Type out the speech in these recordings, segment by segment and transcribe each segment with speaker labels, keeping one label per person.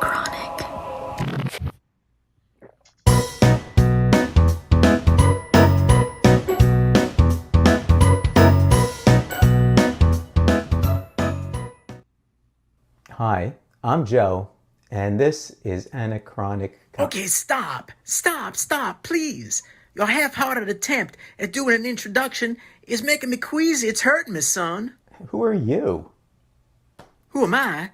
Speaker 1: Anachronic.
Speaker 2: Hi, I'm Joe, and this is Anachronic.
Speaker 3: Okay, stop, please. Your half-hearted attempt at doing an introduction is making me queasy. It's hurting me, son.
Speaker 2: Who are you?
Speaker 3: Who am I?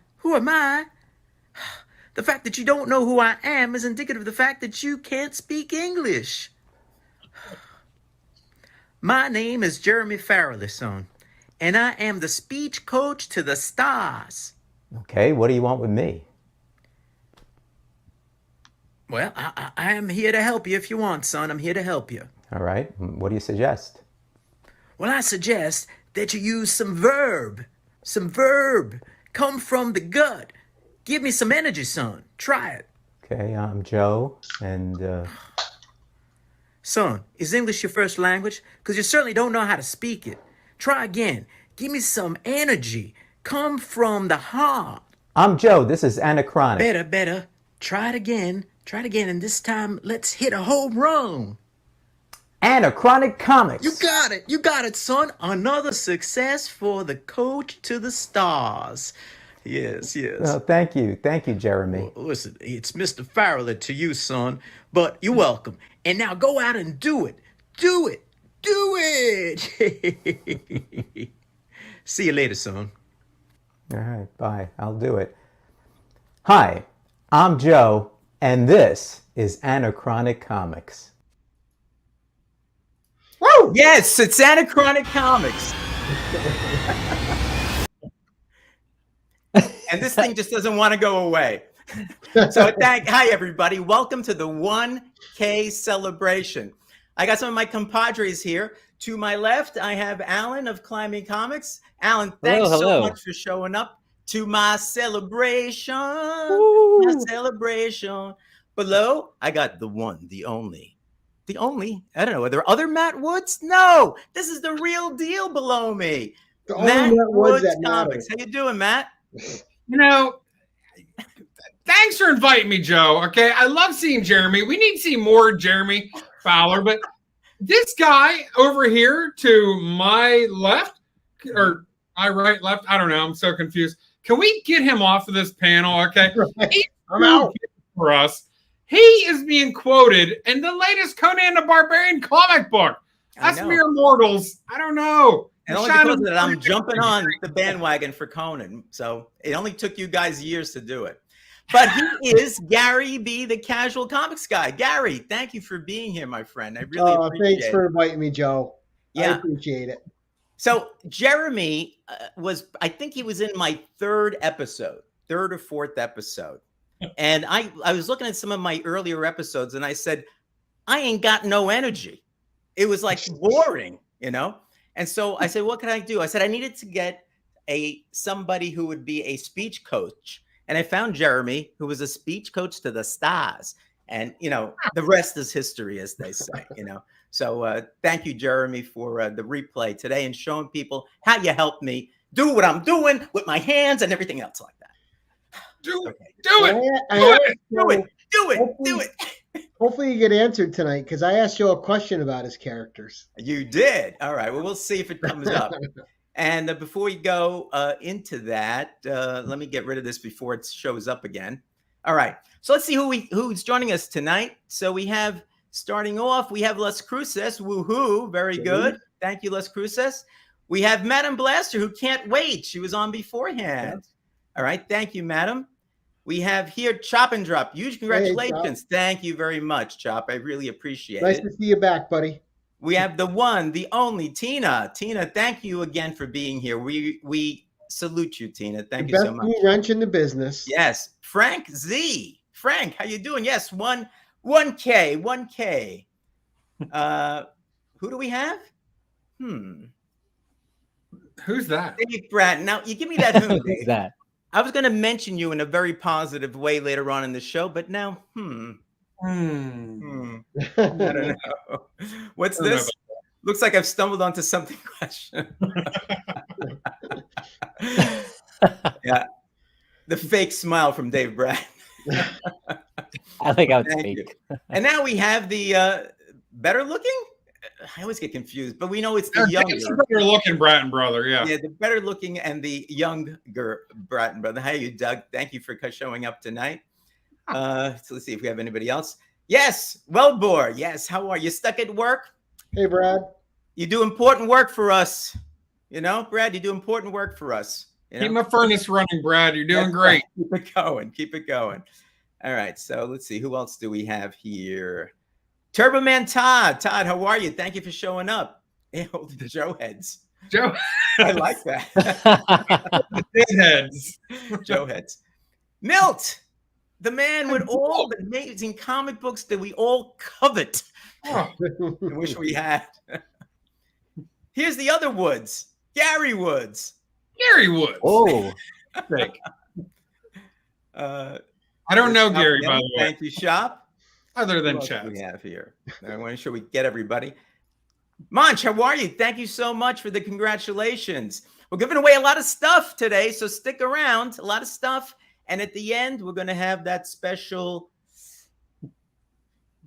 Speaker 3: The fact that you don't know who I am is indicative of the fact that you can't speak English. My name is Jeremy Farrelly, son, and I am the speech coach to the stars.
Speaker 2: Okay, what do you want with me?
Speaker 3: Well, I am here to help you if you want, son. I'm here to help you.
Speaker 2: All right, what do you suggest?
Speaker 3: Well, I suggest that you use some verb. Come from the gut. Give me some energy, son. Try it.
Speaker 2: Okay, I'm Joe, and
Speaker 3: Son, is English your first language? Because you certainly don't know how to speak it. Try again. Give me some energy. Come from the heart.
Speaker 2: I'm Joe. This is Anachronic.
Speaker 3: Better. Try it again, and this time let's hit a home run.
Speaker 2: Anachronic Comics.
Speaker 3: You got it, son. Another success for the coach to the stars. Yes.
Speaker 2: Oh, thank you, Jeremy.
Speaker 3: Well, listen, it's Mr. Farrelly to you, son, but you're welcome. And now go out and do it. Do it. See you later, son.
Speaker 2: All right, bye. I'll do it. Hi, I'm Joe, and this is Anachronic Comics.
Speaker 3: Woo! Yes, it's Anachronic Comics. And this thing just doesn't want to go away. So hi everybody. Welcome to the 1K celebration. I got some of my compadres here. To my left, I have Alan of Climbing Comics. Alan, thanks so much for showing up to my celebration.
Speaker 2: Woo.
Speaker 3: My celebration. Below, I got the one, the only. I don't know. Are there other Matt Woods? No, this is the real deal below me.
Speaker 4: The
Speaker 3: Matt Woods
Speaker 4: that
Speaker 3: Comics. How you doing, Matt?
Speaker 5: You know, thanks for inviting me, Joe. Okay, I love seeing Jeremy. We need to see more Jeremy Fowler, but this guy over here to my left, or my right, left, I don't know. I'm so confused. Can we get him off of this panel? Okay,
Speaker 4: I'm out
Speaker 5: for us. He is being quoted in the latest Conan the Barbarian comic book. That's mere mortals. I don't know.
Speaker 3: And only because of that, I'm jumping on the bandwagon for Conan. So it only took you guys years to do it. But he is Gary B., the casual comics guy. Gary, thank you for being here, my friend. I really appreciate it.
Speaker 4: Thanks for inviting me, Joe.
Speaker 3: Yeah.
Speaker 4: I appreciate it.
Speaker 3: So Jeremy I think he was in my third or fourth episode. And I was looking at some of my earlier episodes and I said, I ain't got no energy. It was like boring, you know? And so I said, what can I do? I said, I needed to get somebody who would be a speech coach. And I found Jeremy, who was a speech coach to the stars. And, you know, the rest is history, as they say, you know. So thank you, Jeremy, for the replay today and showing people how you helped me do what I'm doing with my hands and everything else like that.
Speaker 5: Do it.
Speaker 4: Hopefully you get answered tonight, because I asked Joe a question about his characters.
Speaker 3: You did. All right. Well, we'll see if it comes up. And before we go into that, let me get rid of this before it shows up again. All right. So let's see who's joining us tonight. So we have, starting off, we have Les Cruces. Woohoo. Very good. Thank you, Les Cruces. We have Madam Blaster, who can't wait. She was on beforehand. All right. Thank you, Madam. We have here Chop and Drop. Huge congratulations. Hey, thank you very much, Chop. I really appreciate it.
Speaker 4: Nice to see you back, buddy.
Speaker 3: We have the one, the only Tina. Tina, thank you again for being here. We salute you, Tina. Thank you so much.
Speaker 4: Best wrench in the business.
Speaker 3: Yes. Frank Z. Frank, how you doing? Yes, 1K. Who do we have?
Speaker 5: Who's that?
Speaker 3: Dave Bratton. Now, you give me that who.
Speaker 2: Who's that?
Speaker 3: I was going to mention you in a very positive way later on in the show, but now, I don't know. What's this? Looks like I've stumbled onto something question. Yeah. The fake smile from Dave Bratton.
Speaker 1: I like how it's
Speaker 3: Thank you.
Speaker 1: fake.
Speaker 3: And now we have the better looking. I always get confused, but we know it's the
Speaker 5: It's a
Speaker 3: younger.
Speaker 5: better looking Bratton brother. Yeah.
Speaker 3: Yeah, the better looking and the younger Bratton brother. How are you, Doug? Thank you for showing up tonight. So let's see if we have anybody else. Yes, Wellbore. Yes, how are you? Stuck at work?
Speaker 4: Hey, Brad.
Speaker 3: You do important work for us. You know, Brad, you do important work for us. You know?
Speaker 5: Keep my furnace running, Brad. You're doing
Speaker 3: That's
Speaker 5: great.
Speaker 3: right. Keep it going. Keep it going. All right. So let's see. Who else do we have here? Turbo Man Todd. Todd, how are you? Thank you for showing up. The Joe heads.
Speaker 5: Joe.
Speaker 3: I like that.
Speaker 5: Dead heads.
Speaker 3: Joe heads. Milt, the man with all the amazing comic books that we all covet.
Speaker 5: Oh,
Speaker 3: I wish we had. Here's the other Woods. Gary Woods.
Speaker 5: Gary Woods.
Speaker 1: Oh,
Speaker 5: Fake.
Speaker 3: Uh,
Speaker 5: I don't know Gary, by the way.
Speaker 3: Thank you, Shop.
Speaker 5: Other
Speaker 3: Who
Speaker 5: than
Speaker 3: else do
Speaker 5: chat.
Speaker 3: we have here? I want to make sure we get everybody. Monch, how are you? Thank you so much for the congratulations. We're giving away a lot of stuff today, so stick around. A lot of stuff. And at the end, we're going to have that special,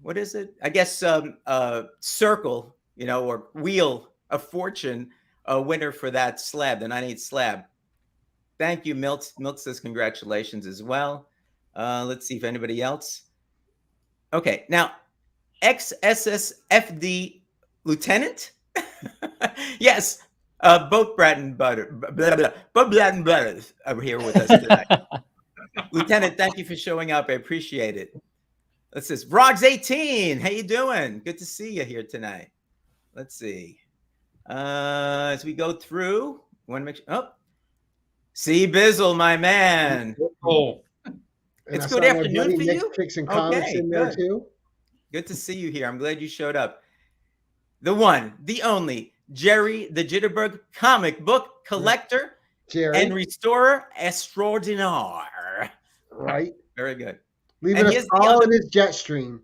Speaker 3: what is it? I guess circle, you know, or wheel of fortune, a winner for that slab, the 9/8 slab. Thank you, Milt. Milt says congratulations as well. Let's see if anybody else. Okay, now, ex-SSFD Lieutenant? Yes, both Bratton Brothers are here with us tonight. Lieutenant, thank you for showing up. I appreciate it. Let's see. Rogs 18. How you doing? Good to see you here tonight. Let's see. As we go through, want to make sure. Oh, see Bizzle, my man.
Speaker 5: Oh,
Speaker 3: It's
Speaker 4: I
Speaker 3: good
Speaker 4: saw my
Speaker 3: afternoon
Speaker 4: buddy
Speaker 3: for
Speaker 4: Nick
Speaker 3: you?
Speaker 4: Fixing comics
Speaker 3: Okay,
Speaker 4: in there
Speaker 3: good.
Speaker 4: too.
Speaker 3: Good to see you here. I'm glad you showed up. The one, the only, Jerry the Jitterbug comic book collector
Speaker 4: Jerry,
Speaker 3: and restorer extraordinaire.
Speaker 4: right?
Speaker 3: Very good.
Speaker 4: Leaving
Speaker 3: And
Speaker 4: us
Speaker 3: here's the
Speaker 4: all
Speaker 3: other-
Speaker 4: in his jet stream.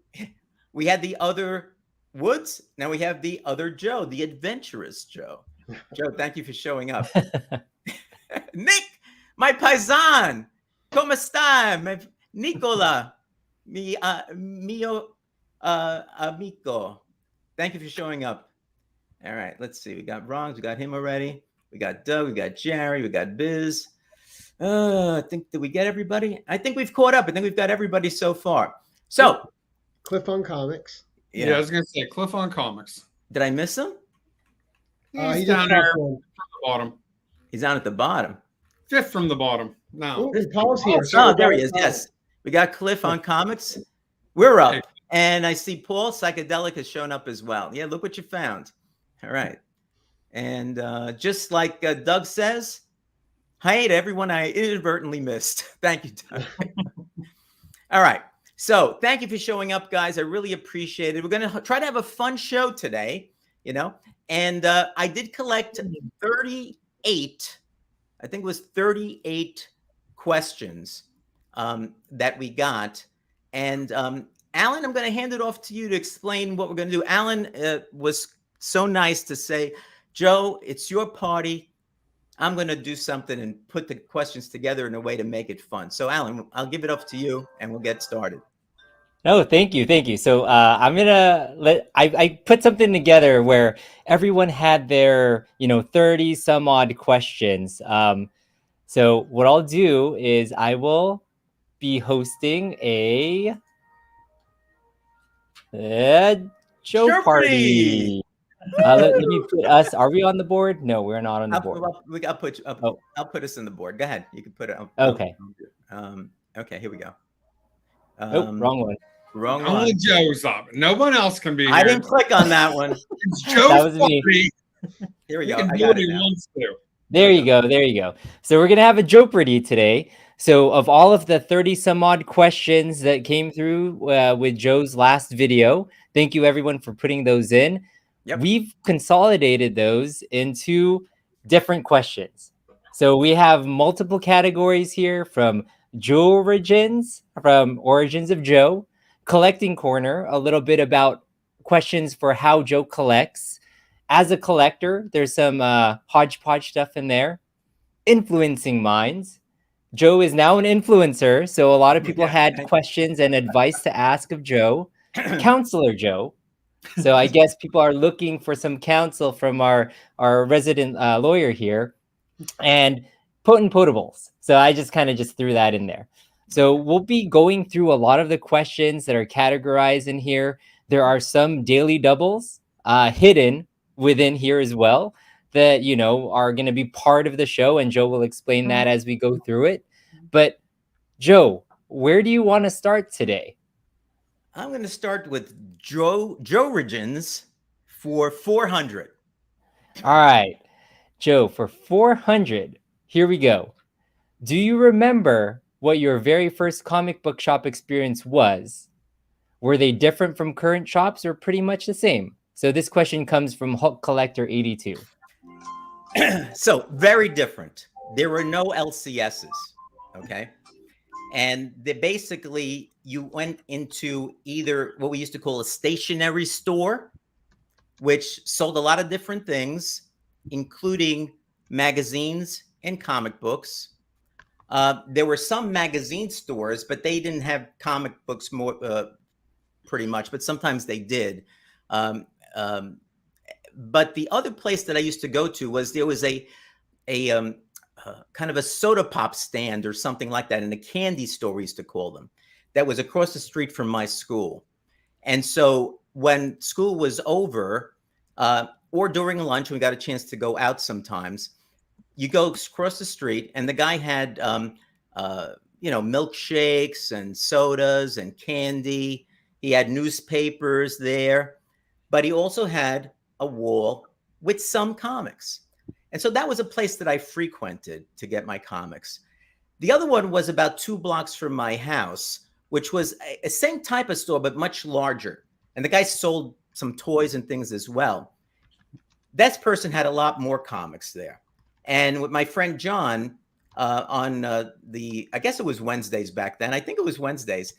Speaker 3: We had the other Woods. Now we have the other Joe, the adventurous Joe. Joe, thank you for showing up. Nick, my paisan. ¿Cómo está? Nicola, mio amigo. Thank you for showing up. All right, let's see. We got Rongs. We got him already. We got Doug. We got Jerry. We got Biz. I think, did we get everybody? I think we've caught up. I think we've got everybody so far. So,
Speaker 4: Cliff on Comics.
Speaker 5: yeah. I was gonna say Cliff on Comics.
Speaker 3: Did I miss him?
Speaker 5: He's
Speaker 4: He
Speaker 5: down
Speaker 4: just
Speaker 5: there
Speaker 4: popped in.
Speaker 5: from the bottom.
Speaker 3: He's down at the bottom.
Speaker 5: Fifth from the bottom. No.
Speaker 4: Oh, and Paul's here.
Speaker 3: Oh, there he is. Yes. We got Cliff on comics. We're up. And I see Paul Psychedelic has shown up as well. Yeah, look what you found. All right. And just like Doug says, hi to everyone I inadvertently missed. Thank you, Doug. All right. So thank you for showing up, guys. I really appreciate it. We're going to try to have a fun show today, you know. And I did collect 38, I think it was 38 questions that we got. And Alan, I'm going to hand it off to you to explain what we're going to do. Alan was so nice to say, Joe, it's your party. I'm going to do something and put the questions together in a way to make it fun. So, Alan, I'll give it up to you and we'll get started.
Speaker 1: No, thank you, thank you. So I'm gonna I put something together where everyone had their 30 some odd questions. So what I'll do is I will be hosting a Joe party. Let me put us. Are we on the board? No, we're not on the board.
Speaker 3: I'll put us on the board. Go ahead. You can put it.
Speaker 1: Okay.
Speaker 3: Okay. Here we go.
Speaker 1: Wrong one.
Speaker 3: Wrong one.
Speaker 5: Only Joe's up. No one else can be here.
Speaker 3: I didn't click on that one.
Speaker 5: It's Joe's
Speaker 1: That was me.
Speaker 5: party.
Speaker 3: Here we
Speaker 5: He
Speaker 3: go.
Speaker 5: can
Speaker 3: I
Speaker 5: do
Speaker 3: got
Speaker 5: what
Speaker 3: it
Speaker 5: he
Speaker 3: now.
Speaker 5: wants to.
Speaker 1: There you go. There you go. So we're going to have a Jeopardy today. So of all of the 30 some odd questions that came through with Joe's last video, thank you everyone for putting those in.
Speaker 3: Yep.
Speaker 1: We've consolidated those into different questions. So we have multiple categories here from Joe Origins, from Origins of Joe, Collecting Corner, a little bit about questions for how Joe collects. As a collector, there's some hodgepodge stuff in there. Influencing Minds, Joe is now an influencer, so a lot of people
Speaker 3: Yeah.
Speaker 1: had questions and advice to ask of Joe. Counselor Joe. So I guess people are looking for some counsel from our resident lawyer here, and potables. So I just kind of just threw that in there. So we'll be going through a lot of the questions that are categorized in here. There are some daily doubles hidden within here as well that, you know, are going to be part of the show, and Joe will explain that as we go through it. But Joe, where do you want to start today?
Speaker 3: I'm going to start with Joe Origins for 400.
Speaker 1: All right, Joe, for 400, here we go. Do you remember what your very first comic book shop experience was? Were they different from current shops or pretty much the same? So this question comes from Hulk Collector 82.
Speaker 3: So very different. There were no LCSs. Okay. And they basically, you went into either what we used to call a stationery store, which sold a lot of different things, including magazines and comic books. There were some magazine stores, but they didn't have comic books more, pretty much, but sometimes they did. But the other place that I used to go to was, there was a kind of a soda pop stand or something like that, in a candy store, we used to call them, that was across the street from my school. And so when school was over, or during lunch, we got a chance to go out sometimes, you go across the street and the guy had, you know, milkshakes and sodas and candy. He had newspapers there, but he also had a wall with some comics. And so that was a place that I frequented to get my comics. The other one was about 2 blocks from my house, which was a same type of store, but much larger. And the guy sold some toys and things as well. That person had a lot more comics there. And with my friend John, on I guess it was Wednesdays back then. I think it was Wednesdays.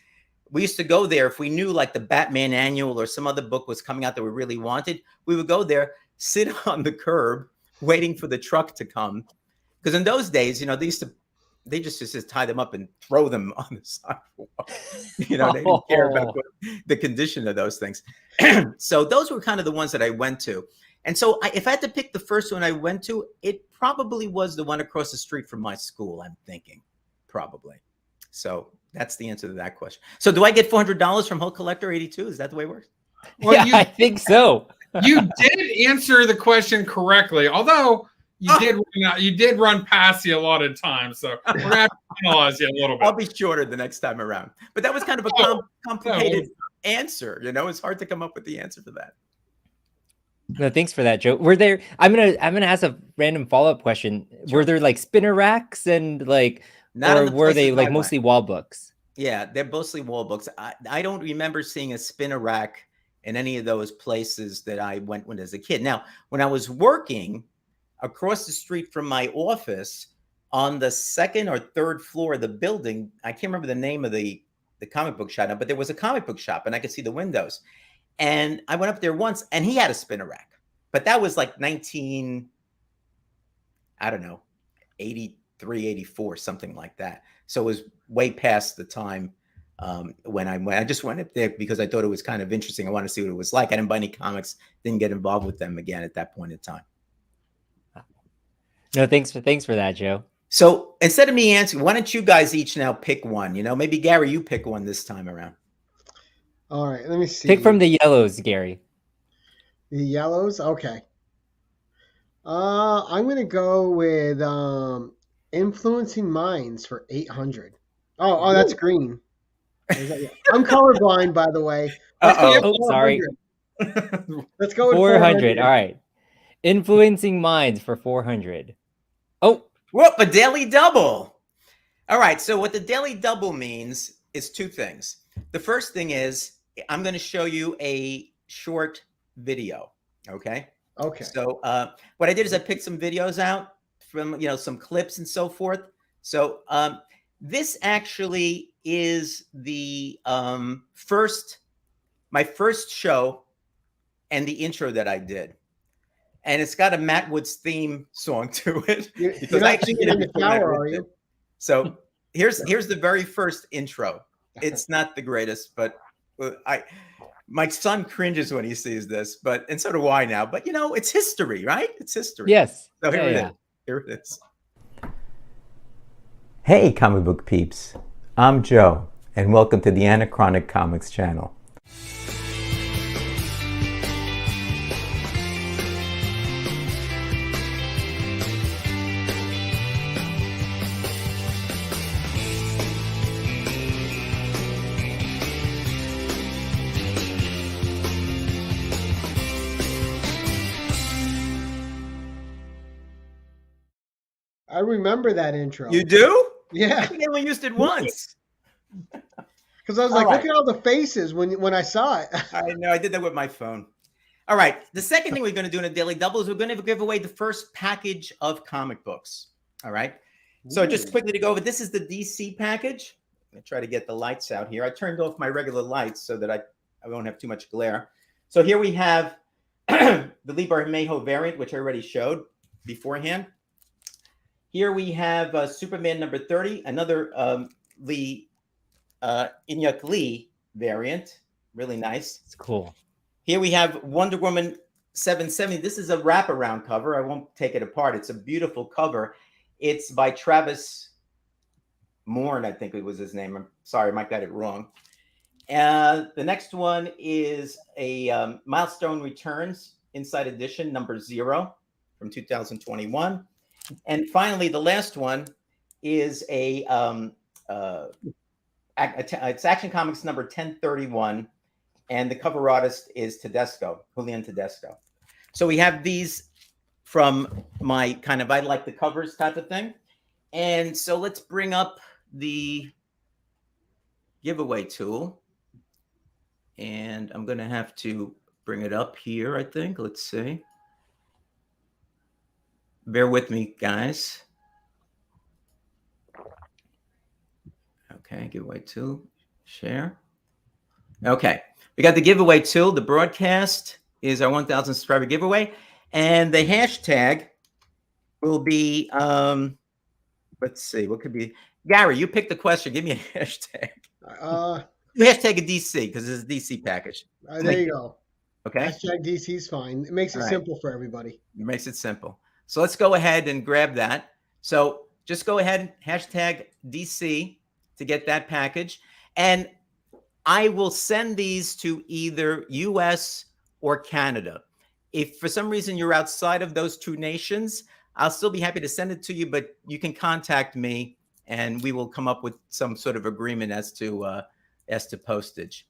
Speaker 3: We used to go there if we knew like the Batman annual or some other book was coming out that we really wanted. We would go there, sit on the curb, waiting for the truck to come. Because in those days, you know, they just tie them up and throw them on the sidewalk. You know, they didn't care about the condition of those things. So those were kind of the ones that I went to. And so if I had to pick the first one I went to, it probably was the one across the street from my school, I'm thinking, probably. So that's the answer to that question. So do I get $400 from Hulk Collector 82? Is that the way it works?
Speaker 5: Well,
Speaker 1: yeah, I think so.
Speaker 5: You did answer the question correctly, although you did run past you a lot of times. So we're gonna have to penalize you a little bit.
Speaker 3: I'll be shorter the next time around. But that was kind of a complicated answer. You know, it's hard to come up with the answer for that.
Speaker 1: No, thanks for that, Joe. Were there? I'm gonna ask a random follow-up question. Sure. Were there like spinner racks and like, or were they like mostly wall books?
Speaker 3: Yeah, they're mostly wall books. I don't remember seeing a spinner rack in any of those places that I went when as a kid. Now, when I was working across the street from my office on the 2nd or 3rd floor of the building, I can't remember the name of the comic book shop now, but there was a comic book shop and I could see the windows. And I went up there once and he had a spinner rack, but that was like 83, 84, something like that. So it was way past the time when I just went up there because I thought it was kind of interesting. I wanted to see what it was like. I didn't buy any comics, didn't get involved with them again at that point in time.
Speaker 1: No, thanks for that, Joe.
Speaker 3: So instead of me answering, why don't you guys each now pick one? You know, maybe Gary, you pick one this time around.
Speaker 4: All right, let me see.
Speaker 1: Pick from the yellows, Gary.
Speaker 4: The yellows? Okay. I'm going to go with Influencing Minds for 800. Oh, that's green. I'm colorblind, by the way.
Speaker 1: Sorry.
Speaker 4: Let's go with
Speaker 1: 400. All right. Influencing Minds for 400. Oh.
Speaker 3: Whoop, a daily double. All right, so what the daily double means is 2 things. The first thing is I'm going to show you a short video, okay?
Speaker 4: Okay.
Speaker 3: So what I did is I picked some videos out from, you know, some clips and so forth. So this actually is the my first show and the intro that I did. And it's got a Matt Woods theme song to it.
Speaker 4: You're not singing in the shower, are you?
Speaker 3: So here's the very first intro. It's not the greatest, but my son cringes when he sees this, and so do I now. But it's history, right? It's history.
Speaker 1: Yes.
Speaker 3: So here it is. Here it is.
Speaker 2: Hey, comic book peeps. I'm Joe, and welcome to the Anachronic Comics channel.
Speaker 4: I remember that intro.
Speaker 3: You do?
Speaker 4: Yeah.
Speaker 3: I think I only used it once.
Speaker 4: Because I was like, look at all the faces when I saw it.
Speaker 3: I know. I did that with my phone. All right. The second thing we're going to do in a Daily Double is we're going to give away the first package of comic books. All right. So just quickly to go over, this is the DC package. I'm going to try to get the lights out here. I turned off my regular lights so that I won't have too much glare. So here we have the Lee Bermejo variant, which I already showed beforehand. Here we have Superman number 30, another Inyuk Lee variant. Really nice.
Speaker 1: It's cool.
Speaker 3: Here we have Wonder Woman 770. This is a wraparound cover. I won't take it apart. It's a beautiful cover. It's by Travis Morn, I think it was his name. I'm sorry, I might got it wrong. The next one is a Milestone Returns Inside Edition number 0 from 2021. And finally, the last one is it's Action Comics number 1031, and the cover artist is Julian Tedesco. So we have these from my kind of I like the covers type of thing. And so let's bring up the giveaway tool. And I'm going to have to bring it up here, I think. Let's see. Bear with me, guys. Okay, giveaway tool, share. Okay, we got the giveaway tool. The broadcast is our 1,000 subscriber giveaway. And the hashtag will be, let's see, what could be? Gary, you pick the question. Give me a hashtag. Hashtag a DC, because it's a DC package.
Speaker 4: There you go.
Speaker 3: Okay.
Speaker 4: Hashtag DC is fine. It makes it simple for everybody.
Speaker 3: It makes it simple. So let's go ahead and grab that. So just go ahead and hashtag DC to get that package. And I will send these to either US or Canada. If for some reason you're outside of those two nations, I'll still be happy to send it to you, but you can contact me and we will come up with some sort of agreement as to postage.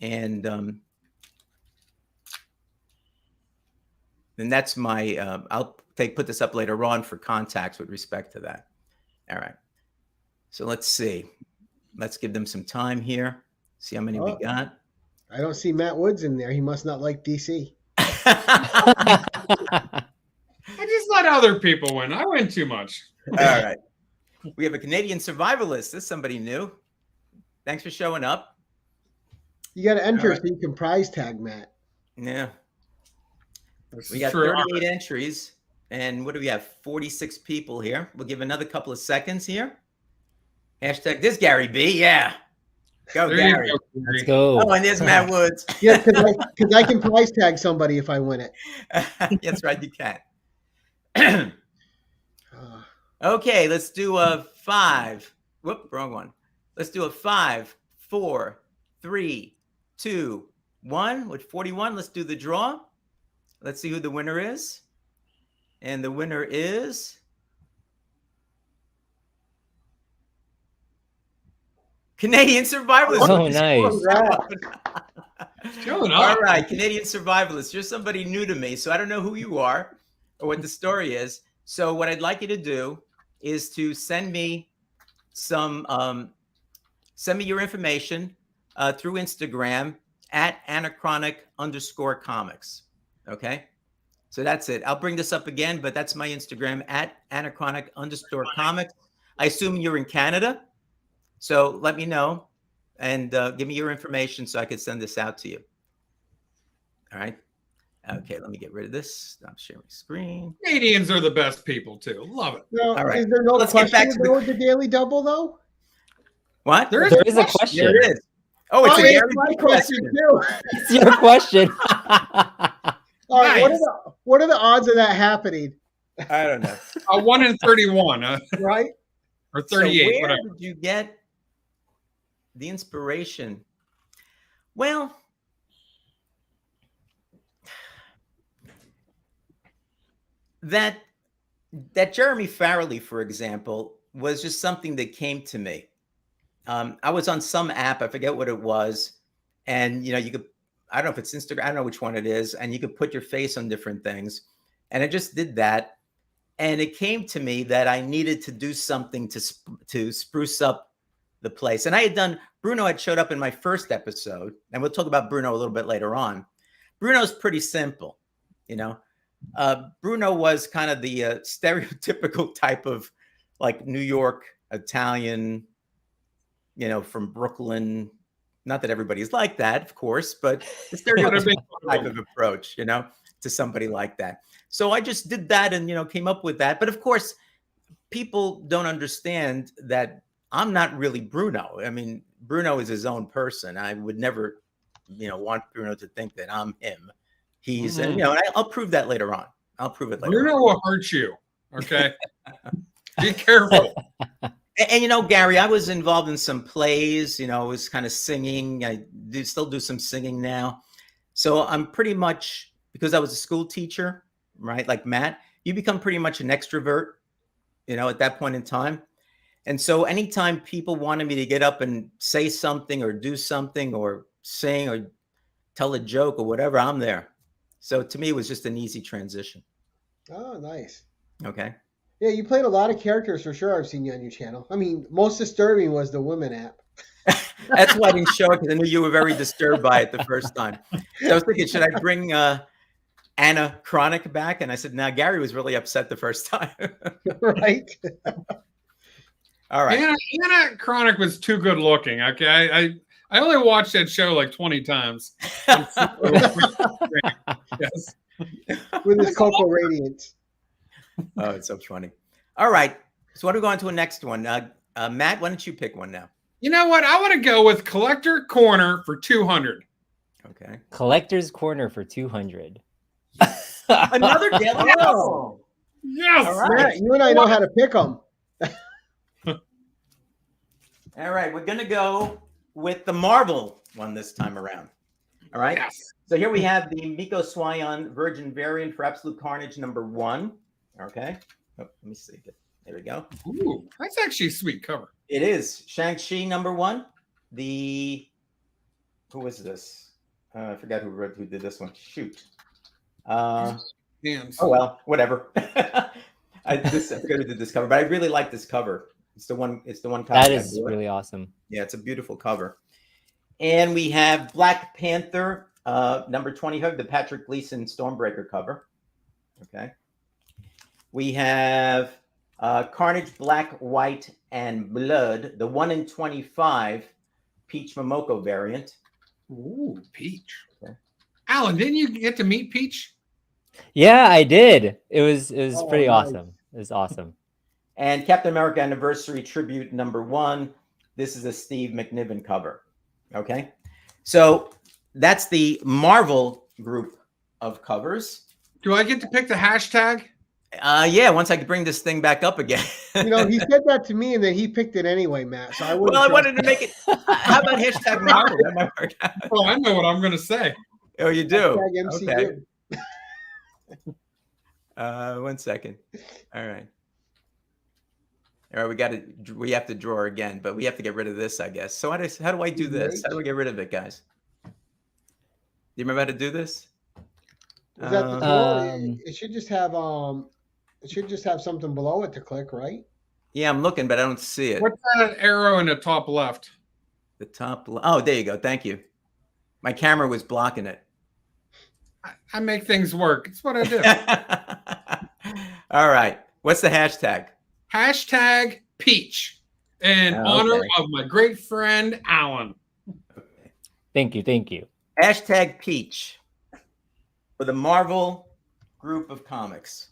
Speaker 3: And then that's my, I'll put this up later on for contacts with respect to that. All right. So let's see. Let's give them some time here. See how many we got.
Speaker 4: I don't see Matt Woods in there. He must not like DC.
Speaker 5: I just let other people win. I win too much.
Speaker 3: All right. We have a Canadian survivalist. This is somebody new. Thanks for showing up.
Speaker 4: You got to enter so you can prize tag Matt.
Speaker 3: Yeah. We got 38 entries. And what do we have? 46 people here. We'll give another couple of seconds here. Hashtag this Gary B. Yeah. Go, Gary.
Speaker 1: Let's go.
Speaker 3: Oh, and there's Matt Woods.
Speaker 4: Yeah, because I can prize tag somebody if I win it.
Speaker 3: That's right, you can. Okay, let's do a 5. Whoop, wrong one. Let's do a 5, 4, 3, 2, 1. With 41, let's do the draw. Let's see who the winner is. And the winner is Canadian Survivalist.
Speaker 1: Oh, nice.
Speaker 3: All right, Canadian Survivalist. You're somebody new to me, so I don't know who you are or what the story is. So what I'd like you to do is to send me send me your information through Instagram at anachronic_comics. Okay. So that's it. I'll bring this up again, but that's my Instagram at anachronic_comics. I assume you're in Canada. So let me know and give me your information so I could send this out to you. All right. Okay, let me get rid of this. Stop sharing screen.
Speaker 5: Canadians are the best people too. Love it.
Speaker 4: Now,
Speaker 3: All right.
Speaker 4: is there no
Speaker 3: Let's get
Speaker 4: question
Speaker 3: back to
Speaker 4: about the Daily Double though?
Speaker 3: What?
Speaker 5: There is
Speaker 1: There
Speaker 5: a
Speaker 1: is a
Speaker 5: question.
Speaker 3: There
Speaker 1: question.
Speaker 3: it is. Oh, it's a
Speaker 4: it's
Speaker 3: Gary
Speaker 4: my
Speaker 3: B
Speaker 4: question
Speaker 3: question.
Speaker 4: too.
Speaker 1: It's your question.
Speaker 4: All right,
Speaker 5: Nice.
Speaker 4: what are the odds of that happening?
Speaker 3: I don't know.
Speaker 5: 1 in 31,
Speaker 4: Right?
Speaker 5: or
Speaker 3: So
Speaker 5: 38,
Speaker 3: where
Speaker 5: whatever.
Speaker 3: did you get the inspiration? Well, that Jeremy Farrelly, for example, was just something that came to me. I was on some app, I forget what it was, and you could, I don't know if it's Instagram, I don't know which one it is, and you could put your face on different things, and I just did that, and it came to me that I needed to do something to spruce up the place. And I had done, Bruno had showed up in my first episode, and we'll talk about Bruno a little bit later on. Bruno's pretty simple, Bruno was kind of the stereotypical type of like New York Italian, from Brooklyn. Not that everybody's like that, of course, but the stereotypical type of approach, to somebody like that. So I just did that and, came up with that. But of course, people don't understand that I'm not really Bruno. I mean, Bruno is his own person. I would never, want Bruno to think that I'm him. He's, and I'll prove that later on. I'll prove it later
Speaker 5: Bruno
Speaker 3: on.
Speaker 5: will hurt you. Okay. Be careful.
Speaker 3: And Gary, I was involved in some plays, I was kind of singing. I still do some singing now. So I'm pretty much, because I was a school teacher, right? Like Matt, you become pretty much an extrovert, at that point in time. And so anytime people wanted me to get up and say something or do something or sing or tell a joke or whatever, I'm there. So to me, it was just an easy transition.
Speaker 4: Oh, nice.
Speaker 3: Okay.
Speaker 4: Yeah, you played a lot of characters for sure. I've seen you on your channel. I mean, most disturbing was the women app.
Speaker 3: That's why I didn't show it, because I knew you were very disturbed by it the first time. So I was thinking, should I bring Anna Chronic back? And I said, no, Gary was really upset the first time.
Speaker 4: Right?
Speaker 3: All right.
Speaker 5: Anna Chronic was too good looking. Okay. I only watched that show like 20 times. Yes.
Speaker 4: With his Coco Radiance.
Speaker 3: Oh, it's so funny. All right. So what are we going to the next one? Matt, why don't you pick one now?
Speaker 5: You know what? I want to go with Collector Corner for 200.
Speaker 3: Okay.
Speaker 1: Collector's Corner for 200.
Speaker 3: Another Daily Double.
Speaker 5: Yes.
Speaker 3: All right.
Speaker 4: Matt, you and I know how to pick them.
Speaker 3: All right. We're going to go with the Marvel one this time around. All right.
Speaker 5: Yes.
Speaker 3: So here we have the Miko Swayan Virgin variant for Absolute Carnage #1. Okay. Oh, let me see. There we go.
Speaker 5: Ooh, that's actually a sweet cover.
Speaker 3: It is Shang-Chi #1. Who is this? I forgot who did this one. Shoot.
Speaker 5: Hands.
Speaker 3: Oh well, whatever. I forgot who did this cover, but I really like this cover. It's the one. Cover
Speaker 1: That is really awesome.
Speaker 3: Yeah, it's a beautiful cover. And we have Black Panther #20, the Patrick Gleason Stormbreaker cover. Okay. We have Carnage Black, White, and Blood, the 1 in 25 Peach Momoko variant.
Speaker 5: Ooh, Peach.
Speaker 3: Okay.
Speaker 5: Alan, didn't you get to meet Peach?
Speaker 1: Yeah, I did. It was pretty
Speaker 4: nice.
Speaker 1: awesome. It was awesome.
Speaker 3: And Captain America Anniversary Tribute #1. This is a Steve McNiven cover. Okay. So that's the Marvel group of covers.
Speaker 5: Do I get to pick the hashtag?
Speaker 3: Yeah, once I could bring this thing back up again.
Speaker 4: He said that to me, and then he picked it anyway, Matt. So I
Speaker 3: Well, I wanted to make it. How about hashtag Marvel? That might work out.
Speaker 5: Oh, I know what I'm going to say.
Speaker 3: Oh, you do?
Speaker 4: MCU.
Speaker 3: Okay. 1 second. All right. All right, we have to draw again, but we have to get rid of this, I guess. So how do I do this? How do I get rid of it, guys? Do you remember how to do this?
Speaker 4: Is that the tool? It should just have something below it to click, right?
Speaker 3: Yeah, I'm looking, but I don't see it.
Speaker 5: What's that arrow in the top left?
Speaker 3: The top. Oh, there you go. Thank you. My camera was blocking it.
Speaker 5: I make things work. It's what I do.
Speaker 3: All right. What's the hashtag?
Speaker 5: Hashtag Peach in honor of my great friend, Alan.
Speaker 1: Thank you.
Speaker 3: Hashtag Peach. for the Marvel group of comics.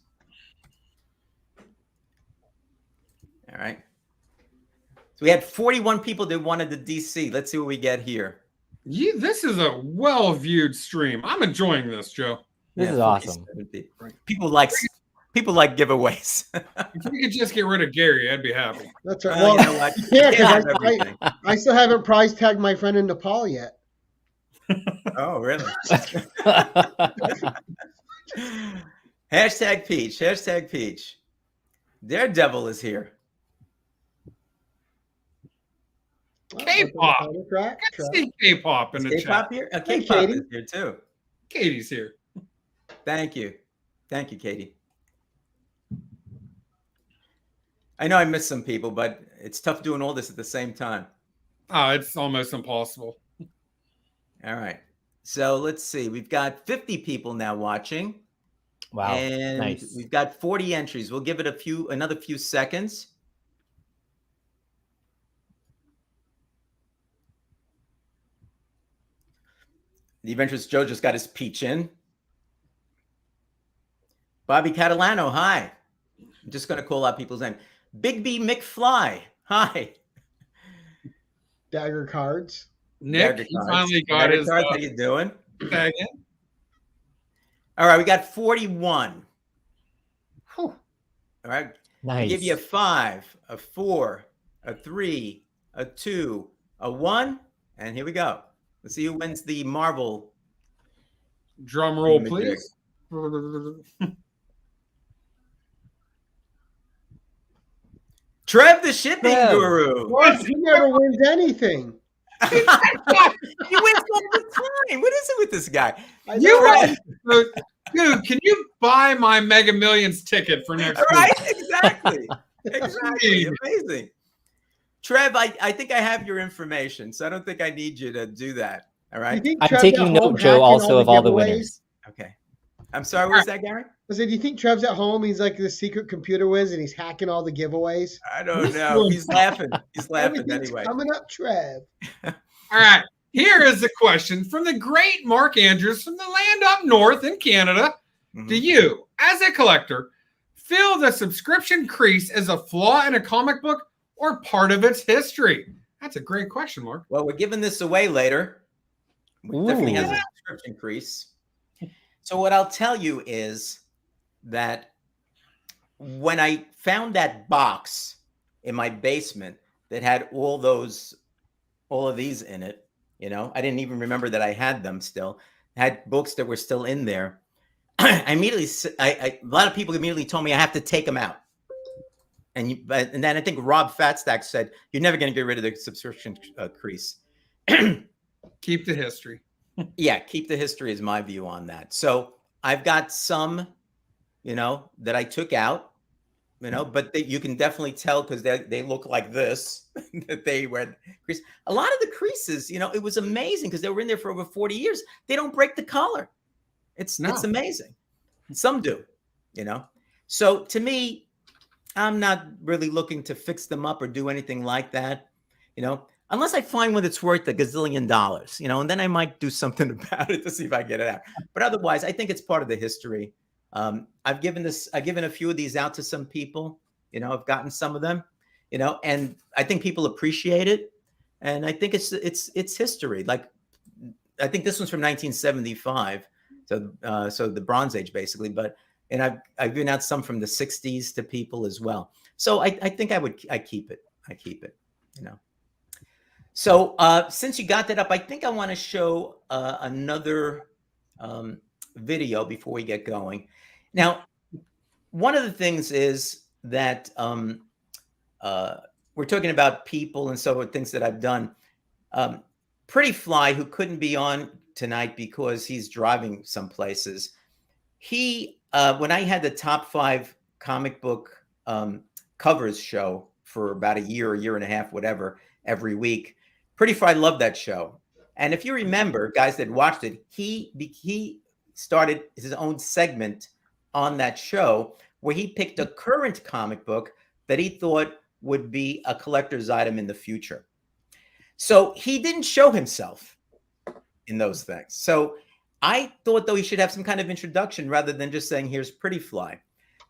Speaker 3: All right. So we had 41 people that wanted the DC. Let's see what we get here.
Speaker 5: This is a well-viewed stream. I'm enjoying this, Joe.
Speaker 1: This is awesome.
Speaker 3: People like giveaways.
Speaker 5: If we could just get rid of Gary, I'd be happy.
Speaker 4: That's right.
Speaker 3: Well,
Speaker 4: Well,
Speaker 3: you know what?
Speaker 4: yeah,
Speaker 3: You can't have
Speaker 4: because
Speaker 3: everything.
Speaker 4: I still haven't prize tagged my friend in Nepal yet.
Speaker 3: Oh, really? Hashtag Peach. Hashtag Peach. Daredevil is here.
Speaker 5: K-pop. I can see K-pop in the
Speaker 3: K-pop
Speaker 5: chat.
Speaker 3: here?
Speaker 4: Hey,
Speaker 3: K-pop
Speaker 4: Katie.
Speaker 3: is here too.
Speaker 5: Katie's here.
Speaker 3: Thank you. Thank you, Katie. I know I missed some people, but it's tough doing all this at the same time.
Speaker 5: Oh, it's almost impossible.
Speaker 3: All right. So let's see. We've got 50 people now watching.
Speaker 1: Wow.
Speaker 3: And
Speaker 1: Nice.
Speaker 3: we've got 40 entries. We'll give it another few seconds. The Adventurous Joe just got his peach in. Bobby Catalano, hi. I'm just going to call out people's name. Big B McFly, hi.
Speaker 4: Dagger cards.
Speaker 5: Nick,
Speaker 3: Dagger
Speaker 5: he
Speaker 3: cards.
Speaker 5: finally got
Speaker 3: Dagger
Speaker 5: his
Speaker 3: cards, how you doing?
Speaker 5: tag in.
Speaker 3: All right, we got 41.
Speaker 5: Whew.
Speaker 3: All right.
Speaker 1: Nice.
Speaker 3: I give you a 5, a 4, a 3, a 2, a 1, and here we go. Let's see who wins the Marvel.
Speaker 5: Drum roll,
Speaker 3: Let me
Speaker 5: please.
Speaker 3: Trev the Shipping
Speaker 1: Trev.
Speaker 3: Guru.
Speaker 4: What? He never wins anything.
Speaker 3: He wins all the time. What is it with this guy?
Speaker 4: I
Speaker 5: You
Speaker 4: know.
Speaker 5: are, dude, can you buy my Mega Millions ticket for next
Speaker 3: All right,
Speaker 5: week?
Speaker 3: exactly. Exactly. Amazing. Trev, I think I have your information, so I don't think I need you to do that. All
Speaker 4: You
Speaker 3: right.
Speaker 4: think
Speaker 1: I'm
Speaker 4: Trev's
Speaker 1: taking
Speaker 4: at
Speaker 1: note,
Speaker 4: home
Speaker 1: Joe,
Speaker 4: hacking
Speaker 1: also of all the
Speaker 4: giveaways?
Speaker 1: winners.
Speaker 3: Okay. I'm sorry, what was that, Gary?
Speaker 4: I said, do you think Trev's at home? He's like the secret computer whiz and he's hacking all the giveaways.
Speaker 3: I don't know. He's laughing. He's laughing
Speaker 4: Everything's
Speaker 3: anyway.
Speaker 4: coming up, Trev.
Speaker 5: All right. Here is the question from the great Mark Andrews from the land up north in Canada.
Speaker 3: Mhm.
Speaker 5: Do you, as a collector, feel the subscription crease is a flaw in a comic book or part of its history? That's a great question, Mark.
Speaker 3: Well, we're giving this away later. It definitely has a
Speaker 1: Ooh.
Speaker 3: subscription crease. So what I'll tell you is that when I found that box in my basement that had all of these in it, you know, I didn't even remember that I had them still. I had books that were still in there. I immediately, a lot of people immediately told me I have to take them out. And then I think Rob Fatstack said, you're never going to get rid of the subscription crease.
Speaker 5: Keep the history.
Speaker 3: Yeah, keep the history is my view on that. So I've got some, you know, that I took out, you know, but you can definitely tell because they look like this, that they were crease. A lot of the creases, you know, it was amazing because they were in there for over 40 years. They don't break the color. It's amazing. Some do, you know. So to me, I'm not really looking to fix them up or do anything like that, you know, unless I find one that's worth $1 gazillion, you know, and then I might do something about it to see if I get it out. But otherwise, I think it's part of the history. I've given a few of these out to some people, you know, I've gotten some of them, you know, and I think people appreciate it. And I think it's history. Like, I think this one's from 1975. So the Bronze Age, basically. And I've given out some from the 60s to people as well. So I think I keep it. I keep it, you know. So since you got that up, I think I want to show another video before we get going. Now, one of the things is that we're talking about people and so forth, things that I've done. Pretty Fly, who couldn't be on tonight because he's driving some places. He, when I had the top 5 comic book covers show for about a year and a half, whatever, every week, Pretty Fly loved that show. And if you remember, guys that watched it, he started his own segment on that show where he picked a current comic book that he thought would be a collector's item in the future. So he didn't show himself in those things. So I thought, though, he should have some kind of introduction rather than just saying, here's Pretty Fly.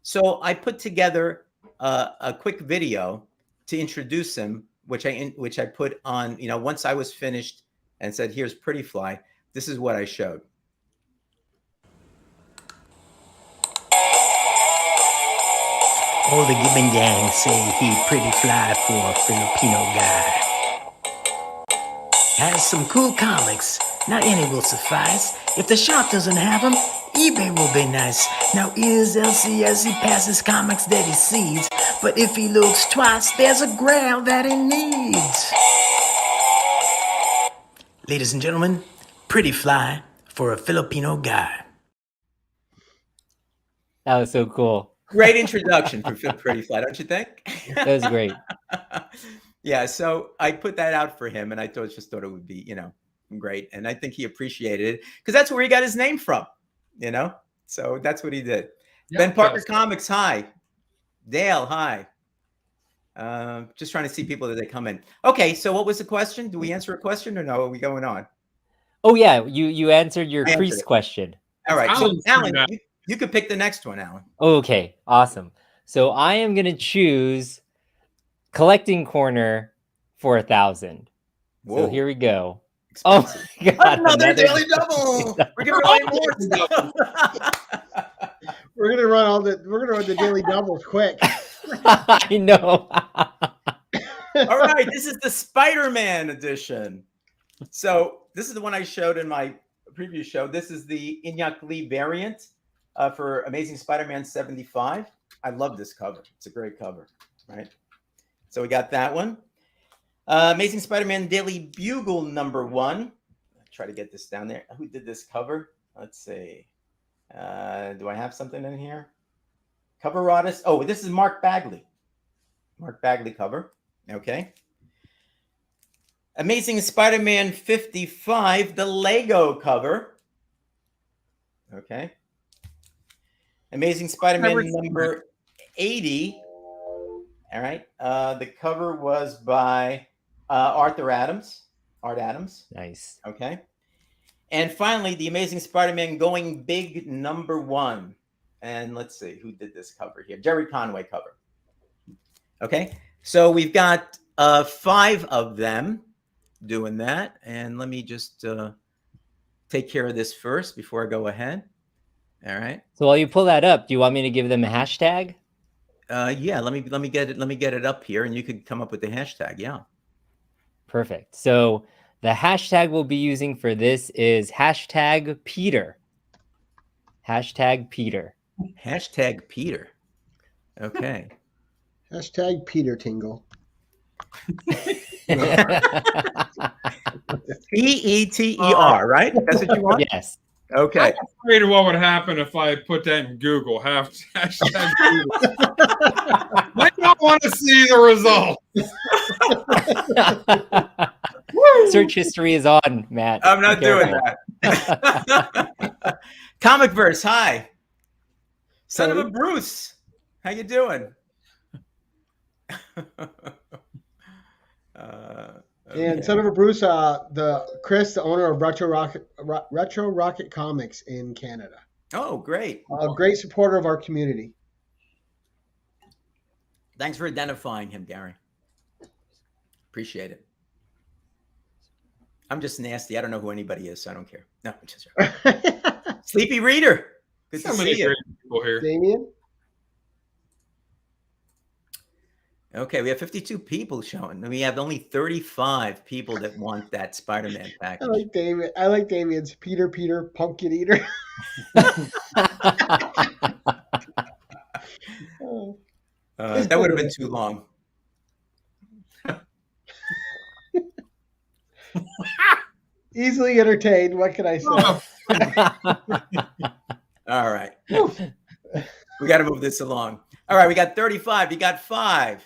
Speaker 3: So I put together a quick video to introduce him, which I put on, once I was finished and said, here's Pretty Fly. This is what I showed.
Speaker 6: All the Gibbon gang say he pretty fly for a Filipino guy. Has some cool comics, not any will suffice. If the shop doesn't have them, eBay will be nice. Now here's LC as he passes comics that he sees. But if he looks twice, there's a grail that he needs. Ladies and gentlemen, Pretty Fly for a Filipino guy.
Speaker 1: That was so cool.
Speaker 3: Great introduction for Pretty Fly, don't you think?
Speaker 1: That was great.
Speaker 3: Yeah, so I put that out for him, and I thought it would be, great. And I think he appreciated it because that's where he got his name from, So that's what he did.
Speaker 5: Yeah,
Speaker 3: Ben Parker Comics, hi. Dale, hi. Just trying to see people as they come in. Okay, so what was the question? Do we answer a question or no? Are we going on?
Speaker 1: Oh yeah, you answered your crease question.
Speaker 3: All right, so
Speaker 5: Alan,
Speaker 3: Alan, you could pick the next one, Alan.
Speaker 1: Okay, awesome. So I am gonna choose collecting corner for 1,000. So here we go.
Speaker 3: Expensive.
Speaker 1: Oh my God!
Speaker 3: Another daily double. We're giving away more stuff.
Speaker 4: We're gonna run the daily doubles quick.
Speaker 1: I know.
Speaker 3: All right, this is the Spider-Man edition. So this is the one I showed in my previous show. This is the Inyak Lee variant for Amazing Spider-Man 75. I love this cover. It's a great cover, right? So we got that one. Amazing Spider-Man Daily Bugle #1. I'll try to get this down there. Who did this cover? Let's see. Do I have something in here? Cover artist. Oh, this is Mark Bagley. Mark Bagley cover. Okay. Amazing Spider-Man 55, the Lego cover. Okay. Amazing Spider-Man number 80. All right. The cover was by Art Adams.
Speaker 1: Nice.
Speaker 3: Okay. And finally, the Amazing Spider-Man Going Big #1. And let's see who did this cover here. Jerry Conway cover. Okay. So we've got 5 of them doing that. And let me just take care of this first before I go ahead. All right.
Speaker 1: So while you pull that up, do you want me to give them a hashtag?
Speaker 3: Yeah, let me get it up here, and you could come up with the hashtag. Yeah.
Speaker 1: Perfect. So the hashtag we'll be using for this is hashtag Peter. Hashtag Peter.
Speaker 3: Hashtag Peter. Okay.
Speaker 4: Hashtag Peter Tingle.
Speaker 3: PETER, right? That's what you want?
Speaker 1: Yes.
Speaker 3: Okay.
Speaker 5: I'm afraid of what would happen if I put that in Google. Hashtag Google. I don't want to see the result.
Speaker 1: Search history is on, Matt.
Speaker 3: I'm not
Speaker 1: Be
Speaker 3: doing
Speaker 1: careful.
Speaker 3: that. Comic Verse, hi. Son of a Bruce. How you doing?
Speaker 4: And son of a Bruce, Chris, the owner of Retro Rocket Comics in Canada.
Speaker 3: Oh, great.
Speaker 4: A great supporter of our community.
Speaker 3: Thanks for identifying him, Gary. Appreciate it. I'm just nasty. I don't know who anybody is, so I don't care. No, I'm just Sleepy Reader. Good to see you.
Speaker 5: Great people here.
Speaker 4: Damien?
Speaker 3: Okay, we have 52 people showing. And we have only 35 people that want that Spider-Man package.
Speaker 4: I like Damien's Peter Pumpkin Eater.
Speaker 3: That would have been too long.
Speaker 4: Easily entertained. What can I say?
Speaker 3: All right. We got to move this along. All right, we got 35. You got 5,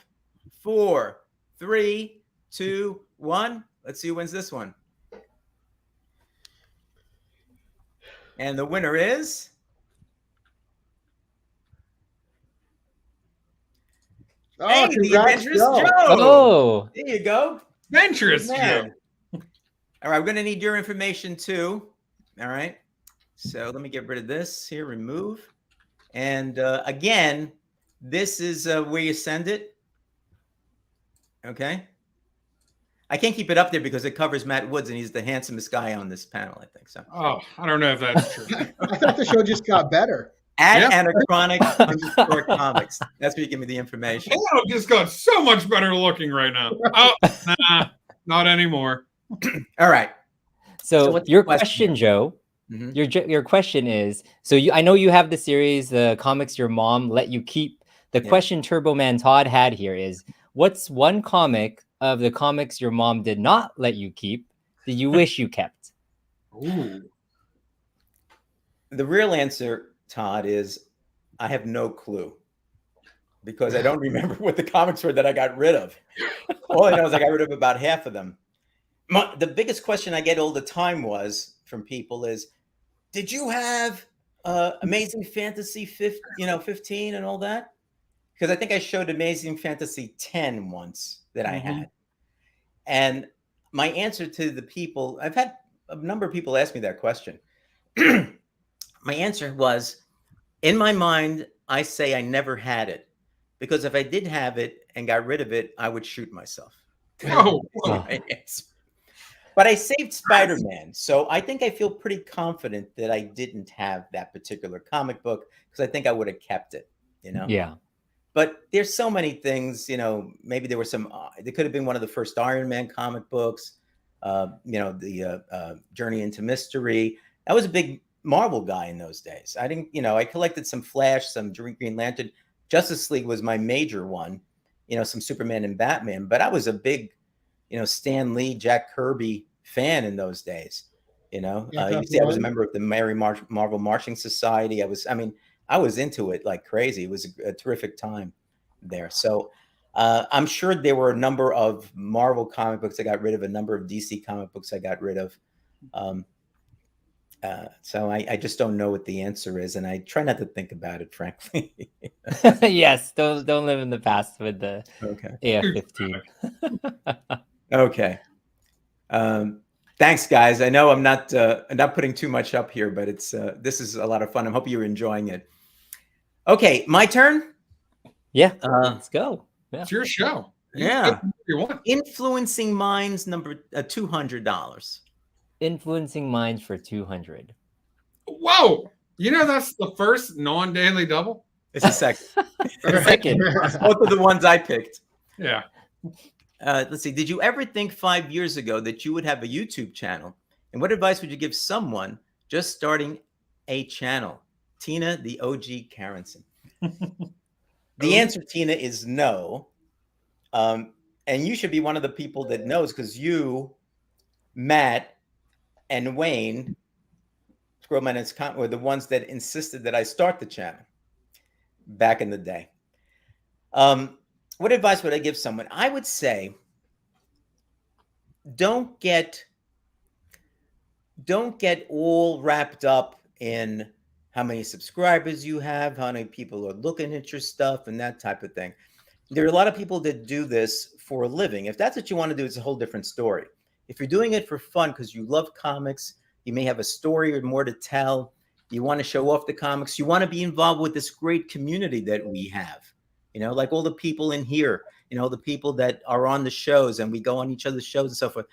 Speaker 3: 4, 3, 2, 1. Let's see who wins this one. And the winner is
Speaker 4: Oh,
Speaker 3: the
Speaker 4: congrats,
Speaker 3: Adventurous
Speaker 4: Joe.
Speaker 3: Joe.
Speaker 1: Oh,
Speaker 3: There you go.
Speaker 5: Adventurous
Speaker 3: Man.
Speaker 5: Joe.
Speaker 3: All right, we're going to need your information too. All right. So let me get rid of this here, remove. And again, this is where you send it. Okay. I can't keep it up there because it covers Matt Woods, and he's the handsomest guy on this panel, I think. So.
Speaker 5: Oh, I don't know if that's true.
Speaker 4: I thought the show just got better.
Speaker 3: At Anachronic_comics. That's where you give me the information.
Speaker 5: Oh, just got so much better looking right now. Oh, nah, not anymore.
Speaker 3: All right.
Speaker 1: So
Speaker 3: what's
Speaker 1: your
Speaker 3: the question
Speaker 1: question, Joe, your question is, so I know you have the series, the comics your mom let you keep. The question Turbo Man Todd had here is, what's one comic of the comics your mom did not let you keep that you wish you kept?
Speaker 5: Ooh.
Speaker 3: The real answer, Todd, is I have no clue because I don't remember what the comics were that I got rid of. All I know is I got rid of about half of them. The biggest question I get all the time from people is, did you have Amazing Fantasy 15 and all that? Because I think I showed Amazing Fantasy 10 once that I had. And my answer to the people, I've had a number of people ask me that question. My answer was, in my mind, I say I never had it. Because if I did have it and got rid of it, I would shoot myself.
Speaker 5: Oh,
Speaker 3: But I saved Spider-Man. So I think I feel pretty confident that I didn't have that particular comic book because I think I would have kept it,
Speaker 1: Yeah.
Speaker 3: But there's so many things, maybe there were some, there could have been one of the first Iron Man comic books, the Journey into Mystery. I was a big Marvel guy in those days. I didn't, I collected some Flash, some Green Lantern. Justice League was my major one, some Superman and Batman. But I was a big, Stan Lee, Jack Kirby fan in those days. You see, I was a member of the Marvel Marching Society. I was into it like crazy. It was a terrific time there. So I'm sure there were a number of Marvel comic books I got rid of, a number of DC comic books I got rid of. So I just don't know what the answer is, and I try not to think about it, frankly.
Speaker 1: Yes, don't live in the past with the AF-15.
Speaker 3: Okay. Thanks, guys. I know I'm not putting too much up here, but this is a lot of fun. I hope you're enjoying it. Okay, my turn.
Speaker 1: Yeah, let's go. Yeah.
Speaker 5: It's your show.
Speaker 3: Yeah.
Speaker 5: You want.
Speaker 3: Influencing Minds, number $200.
Speaker 1: Influencing Minds for 200.
Speaker 5: Whoa! That's the first non-daily double.
Speaker 3: It's the second.
Speaker 1: Second.
Speaker 3: Both of the ones I picked.
Speaker 5: Yeah.
Speaker 3: Let's see. Did you ever think 5 years ago that you would have a YouTube channel? And what advice would you give someone just starting a channel? Tina, the OG Carenson. The answer, Tina, is no. And you should be one of the people that knows because you, Matt, and Wayne, Squirrelman and Scott, were the ones that insisted that I start the channel back in the day. What advice would I give someone? I would say, don't get all wrapped up in how many subscribers you have, how many people are looking at your stuff, and that type of thing. There are a lot of people that do this for a living. If that's what you want to do, it's a whole different story. If you're doing it for fun because you love comics, you may have a story or more to tell, you want to show off the comics, you want to be involved with this great community that we have, like all the people in here, the people that are on the shows and we go on each other's shows and so forth.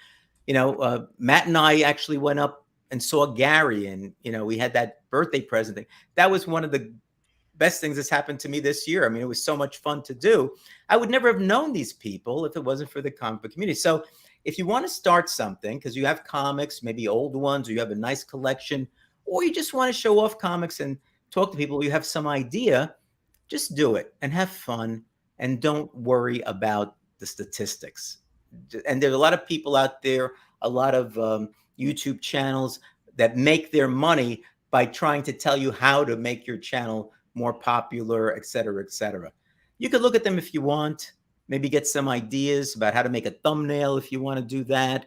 Speaker 3: Matt and I actually went up and saw Gary and, we had that birthday present thing. That was one of the best things that's happened to me this year. I mean, it was so much fun to do. I would never have known these people if it wasn't for the comic book community. So if you want to start something because you have comics, maybe old ones, or you have a nice collection, or you just want to show off comics and talk to people, you have some idea, just do it and have fun and don't worry about the statistics. And there's a lot of people out there, a lot of YouTube channels that make their money by trying to tell you how to make your channel more popular, et cetera, et cetera. You could look at them if you want. Maybe get some ideas about how to make a thumbnail if you want to do that.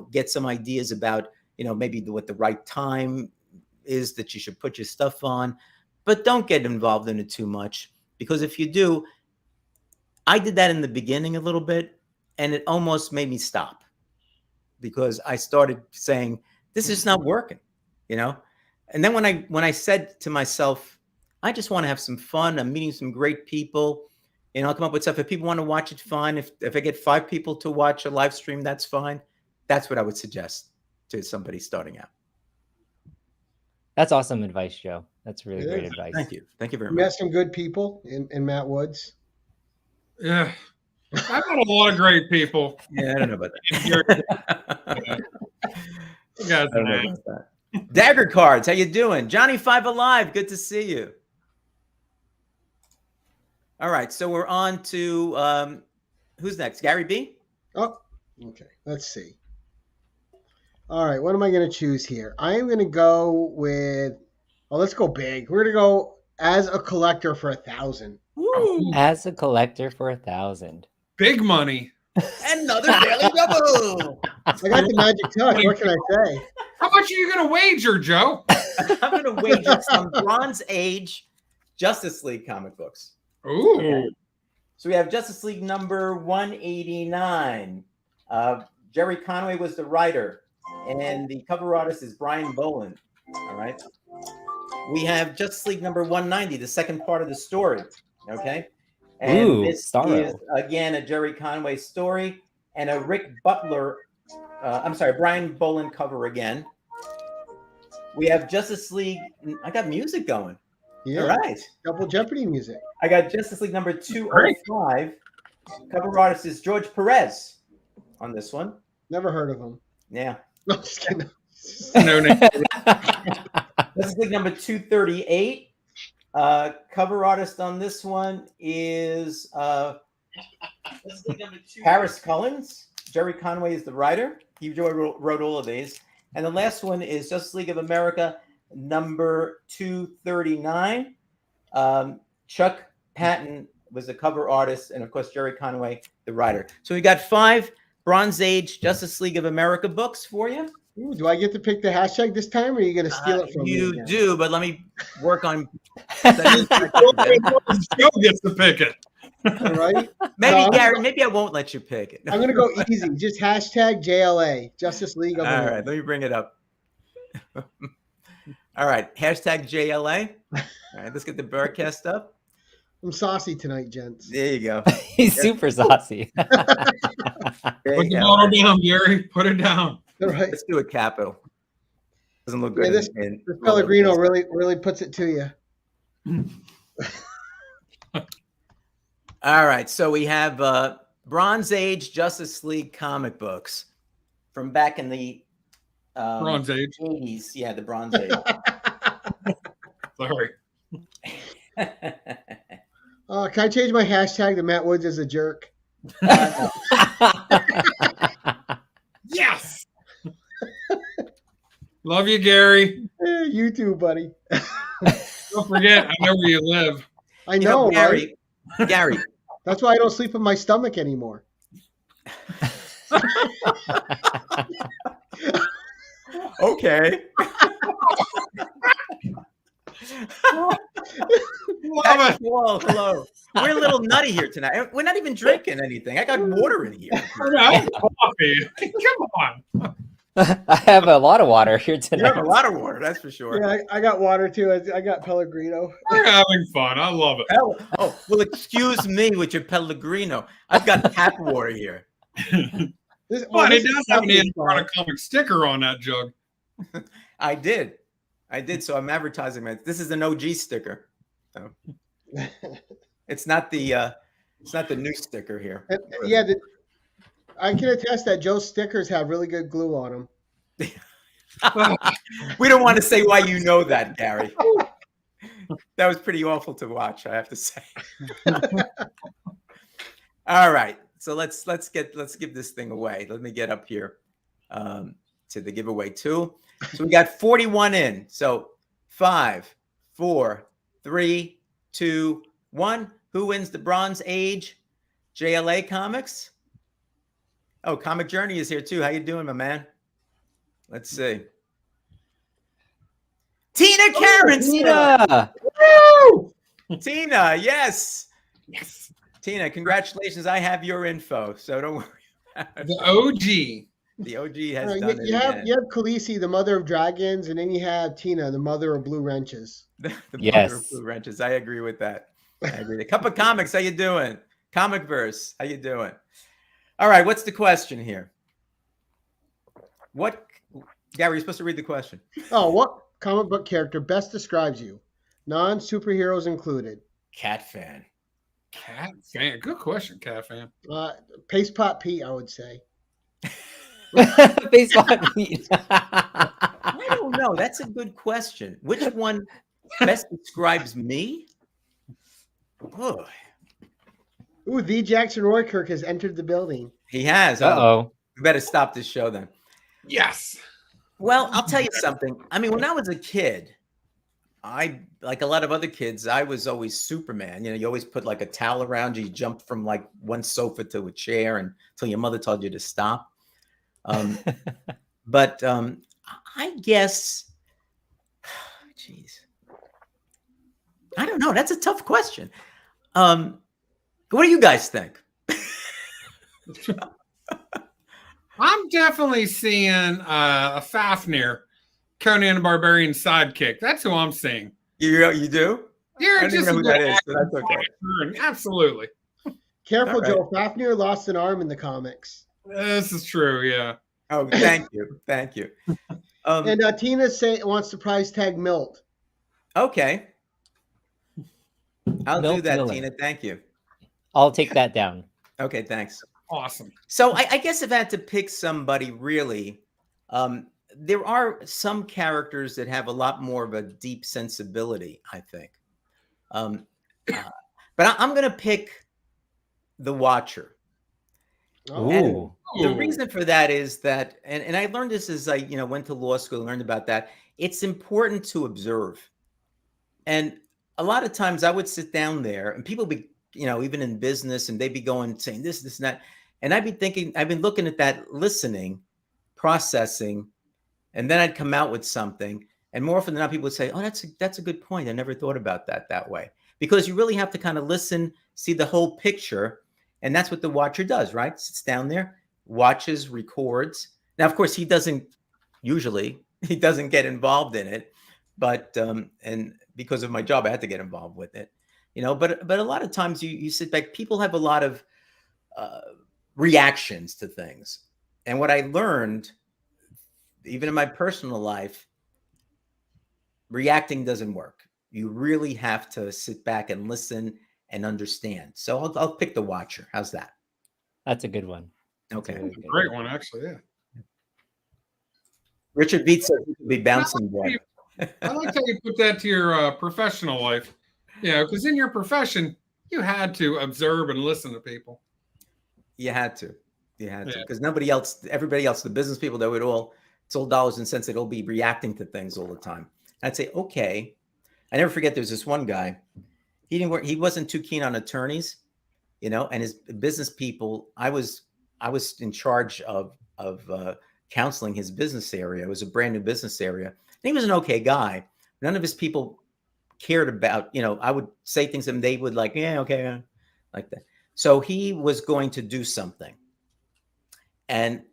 Speaker 3: Get some ideas about, maybe what the right time is that you should put your stuff on. But don't get involved in it too much because if you do, I did that in the beginning a little bit and it almost made me stop because I started saying, this is not working, And then when I said to myself, I just want to have some fun. I'm meeting some great people. And I'll come up with stuff. If people want to watch it, fine. If I get 5 people to watch a live stream, that's fine. That's what I would suggest to somebody starting out.
Speaker 1: That's awesome advice, Joe. That's really great advice.
Speaker 3: Thank you. Thank you very
Speaker 4: We
Speaker 3: much.
Speaker 4: met some good people in Matt Woods.
Speaker 5: Yeah. I've got a lot of great people.
Speaker 3: Yeah, I don't know about
Speaker 5: You guys
Speaker 3: I don't know about that. Dagger Cards, how you doing? Johnny 5 Alive, good to see you. All right, so we're on to who's next? Gary B?
Speaker 4: Oh, okay. Let's see. All right, what am I going to choose here? I am going to go with. Oh, let's go big. We're going to go as a collector for 1,000.
Speaker 1: As a collector for 1,000.
Speaker 5: Big money.
Speaker 3: Another daily double.
Speaker 4: I got the magic touch. What can I say?
Speaker 5: How much are you going to wager, Joe?
Speaker 3: I'm going to wager some Bronze Age Justice League comic books.
Speaker 5: Ooh.
Speaker 3: So we have Justice League number 189. Jerry Conway was the writer, and the cover artist is Brian Boland. All right. We have Justice League number 190, the second part of the story. Okay. And
Speaker 1: Ooh,
Speaker 3: this
Speaker 1: Starro.
Speaker 3: is, again, a Jerry Conway story and a Rick Butler, Brian Boland cover again. We have Justice League. I got music going.
Speaker 4: Yeah.
Speaker 3: All right.
Speaker 4: Double Jeopardy music.
Speaker 3: I got Justice League number 205. Cover artist is George Perez on this one.
Speaker 4: Never heard of him.
Speaker 3: Yeah.
Speaker 4: No, just kidding.
Speaker 5: No name.
Speaker 3: Justice League number 238. Cover artist on this one is Harris Cullins. Jerry Conway is the writer. He wrote all of these. And the last one is Justice League of America number 239. Chuck Patton was the cover artist, and of course Jerry Conway, the writer. So we got 5 Bronze Age Justice League of America books for you.
Speaker 4: Ooh, do I get to pick the hashtag this time, or are you going to steal it from me?
Speaker 3: You
Speaker 4: again?
Speaker 3: do, but let me work on.
Speaker 5: Joe gets to pick it.
Speaker 4: All right.
Speaker 3: Maybe
Speaker 4: No,
Speaker 3: Gary. Maybe I won't let you pick it.
Speaker 4: I'm going to go easy. Just hashtag JLA, Justice League of
Speaker 3: All
Speaker 4: America.
Speaker 3: right, let me bring it up. All right, hashtag JLA. All right, let's get the broadcast up.
Speaker 4: I'm saucy tonight, gents.
Speaker 3: There you go.
Speaker 1: He's super saucy.
Speaker 3: There
Speaker 5: Put
Speaker 3: you
Speaker 5: the
Speaker 3: go.
Speaker 5: bottle down, Gary. Put it down.
Speaker 4: All right.
Speaker 3: Let's do a capital. Doesn't look good.
Speaker 4: Yeah, this Pellegrino really puts it to you.
Speaker 3: All right, so we have Bronze Age Justice League comic books from back in the
Speaker 5: Bronze Age.
Speaker 3: 80s. Yeah, the Bronze Age.
Speaker 5: Sorry.
Speaker 4: Can I change my hashtag to Matt Woods is a jerk?
Speaker 5: Yes. Love you, Gary.
Speaker 4: You too, buddy.
Speaker 5: Don't forget, I know where you live.
Speaker 4: I know,
Speaker 3: Gary.
Speaker 4: right?
Speaker 3: Gary.
Speaker 4: That's why I don't sleep in my stomach anymore.
Speaker 3: Okay.
Speaker 5: Love it.
Speaker 3: Hello. We're a little nutty here tonight. We're not even drinking anything. I got water in here.
Speaker 5: I have coffee. Come on.
Speaker 1: I have a lot of water here
Speaker 3: You
Speaker 1: tonight.
Speaker 3: have a lot of water, that's for sure.
Speaker 4: Yeah, I got water too. I got Pellegrino.
Speaker 5: We're having fun. I love it.
Speaker 3: Oh, well, excuse me with your Pellegrino. I've got tap water here.
Speaker 5: But it does have an Anaconda comic sticker on that jug.
Speaker 3: I did. So I'm advertising it. This is an OG sticker. So it's not the new sticker here.
Speaker 4: Yeah, I can attest that Joe's stickers have really good glue on them.
Speaker 3: We don't want to say why you know that, Gary. That was pretty awful to watch, I have to say. All right. So let's give this thing away. Let me get up here to the giveaway too. So we got 41 in. So 5, 4, 3, 2, 1. Who wins the Bronze Age JLA comics? Oh, Comic Journey is here too. How you doing, my man? Let's see. Tina Karen.
Speaker 1: Tina!
Speaker 3: Tina, yes. Tina, congratulations. I have your info, so don't worry.
Speaker 5: The OG.
Speaker 3: The OG has
Speaker 4: You,
Speaker 3: done it
Speaker 4: you have
Speaker 3: again.
Speaker 4: you have Khaleesi, the mother of dragons, and then you have Tina, the mother of blue wrenches.
Speaker 3: The mother
Speaker 1: Yes.
Speaker 3: of blue wrenches. I agree with that. I agree. A cup of comics. How you doing? Comic verse. How you doing? All right. What's the question here? What, Gary? You're supposed to read the question.
Speaker 4: Oh, what comic book character best describes you? Non-superheroes included.
Speaker 3: Cat fan.
Speaker 5: Cat fan. Good question, Cat fan.
Speaker 4: Paste Pot Pete, I would say.
Speaker 1: Baseball.
Speaker 3: I don't know. That's a good question. Which one best describes me? Oh,
Speaker 4: Ooh, the Jackson Roykirk has entered the building.
Speaker 3: he has.
Speaker 1: Uh-oh.
Speaker 3: We better stop this show then.
Speaker 5: Yes.
Speaker 3: Well, I'll tell you something. I mean, when I was a kid, I, like a lot of other kids, I was always Superman. You know, you always put like a towel around you. You jumped from like one sofa to a chair until your mother told you to stop. But I guess, geez, I don't know. That's a tough question. What do you guys think?
Speaker 5: I'm definitely seeing a Fafnir, Conan the Barbarian sidekick. That's who I'm seeing.
Speaker 3: You do?
Speaker 5: You're
Speaker 3: I don't even
Speaker 5: just
Speaker 3: know who
Speaker 5: a
Speaker 3: that
Speaker 5: good
Speaker 3: is, but that's okay.
Speaker 5: actor. Absolutely.
Speaker 4: Careful,
Speaker 3: All right.
Speaker 4: Joe. Fafnir lost an arm in the comics.
Speaker 5: This is true. Yeah.
Speaker 3: Oh, thank you. Thank you.
Speaker 4: And Tina wants to prize tag Milt.
Speaker 3: Okay. I'll do
Speaker 1: Milt
Speaker 3: that,
Speaker 1: Miller.
Speaker 3: Tina. Thank you.
Speaker 1: I'll take that down.
Speaker 3: Okay, thanks.
Speaker 5: Awesome.
Speaker 3: So I guess if I had to pick somebody really, there are some characters that have a lot more of a deep sensibility, I think. But I'm going to pick the Watcher.
Speaker 4: Oh.
Speaker 1: Ooh.
Speaker 3: The reason for that is that, and I learned this as I went to law school and learned about that. It's important to observe. And a lot of times I would sit down there and people be, even in business, and they'd be saying this, and that. And I'd be thinking, I've been looking at that, listening, processing, and then I'd come out with something. And more often than not, people would say, oh, that's a good point. I never thought about that way. Because you really have to kind of listen, see the whole picture. And that's what the Watcher does, right? Sits down there, watches, records. Now, of course, he doesn't get involved in it. But, and because of my job, I had to get involved with it. But a lot of times you sit back, people have a lot of reactions to things. And what I learned, even in my personal life, reacting doesn't work. You really have to sit back and listen and understand. So I'll pick the Watcher. How's that?
Speaker 1: That's a good one.
Speaker 3: Okay.
Speaker 1: That's a really good
Speaker 5: Great one, actually. Yeah.
Speaker 3: Richard Beats says he could be bouncing boy.
Speaker 5: I like how you put that to your professional life. Because in your profession, you had to observe and listen to people.
Speaker 3: You had to. Because everybody else, the business people, it's all dollars and cents. They'd all be reacting to things all the time. I'd say, okay. I never forget, there's this one guy. He wasn't too keen on attorneys, and his business people. I was in charge of counseling his business area. It was a brand new business area. And he was an okay guy. None of his people cared about, I would say things and they would like, yeah, okay, like that. So he was going to do something. And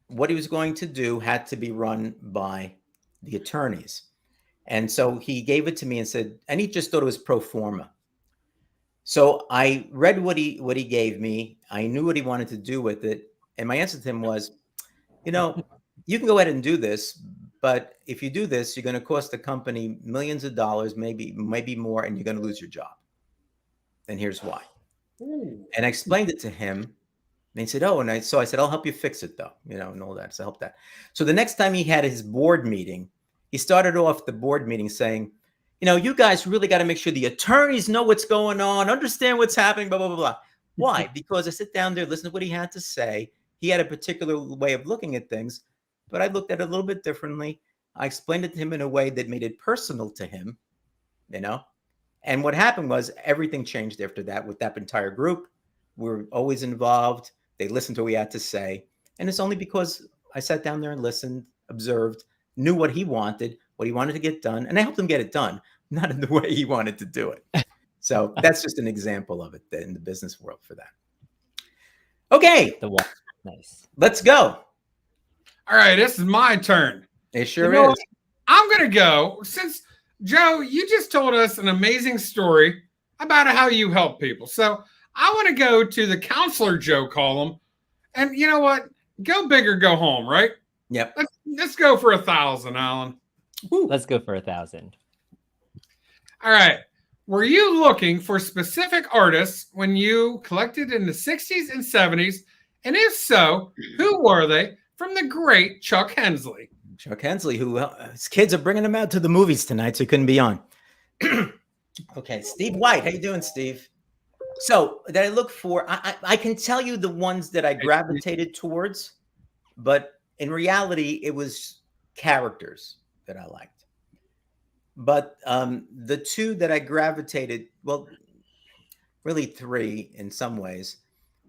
Speaker 3: what he was going to do had to be run by the attorneys. And so he gave it to me and said, and he just thought it was pro forma. So I read what he gave me. I knew what he wanted to do with it. And my answer to him was, you can go ahead and do this, but if you do this, you're going to cost the company millions of dollars, maybe more, and you're going to lose your job. And here's why. Ooh. And I explained it to him. And he said, oh, and I said, I'll help you fix it though, and all that. So I helped that. So the next time he had his board meeting, he started off the board meeting saying, you guys really got to make sure the attorneys know what's going on, understand what's happening, blah, blah, blah, blah. Why? Because I sit down there, listen to what he had to say. He had a particular way of looking at things, but I looked at it a little bit differently. I explained it to him in a way that made it personal to him, And what happened was everything changed after that with that entire group. We're always involved. They listened to what we had to say. And it's only because I sat down there and listened, observed, knew what he wanted to get done. And I helped him get it done, not in the way he wanted to do it. So that's just an example of it in the business world for that. Okay.
Speaker 1: The one. Nice.
Speaker 3: Let's go.
Speaker 5: All right, this is my turn.
Speaker 3: It sure
Speaker 5: know
Speaker 3: is.
Speaker 5: what? I'm going to go, since, Joe, you just told us an amazing story about how you help people. So I want to go to the Counselor Joe column. And you know what? Go big or go home, right?
Speaker 3: Yep.
Speaker 5: Let's go for 1,000, Alan.
Speaker 1: Let's go for 1,000.
Speaker 5: All right. Were you looking for specific artists when you collected in the 60s and 70s? And if so, who were they from the great Chuck Hensley?
Speaker 3: Chuck Hensley, who his kids are bringing him out to the movies tonight, so he couldn't be on. Okay, Steve White. How you doing, Steve? So that I look for, I can tell you the ones that I gravitated towards, but in reality, it was characters that I liked. But the two that I gravitated, well, really three in some ways,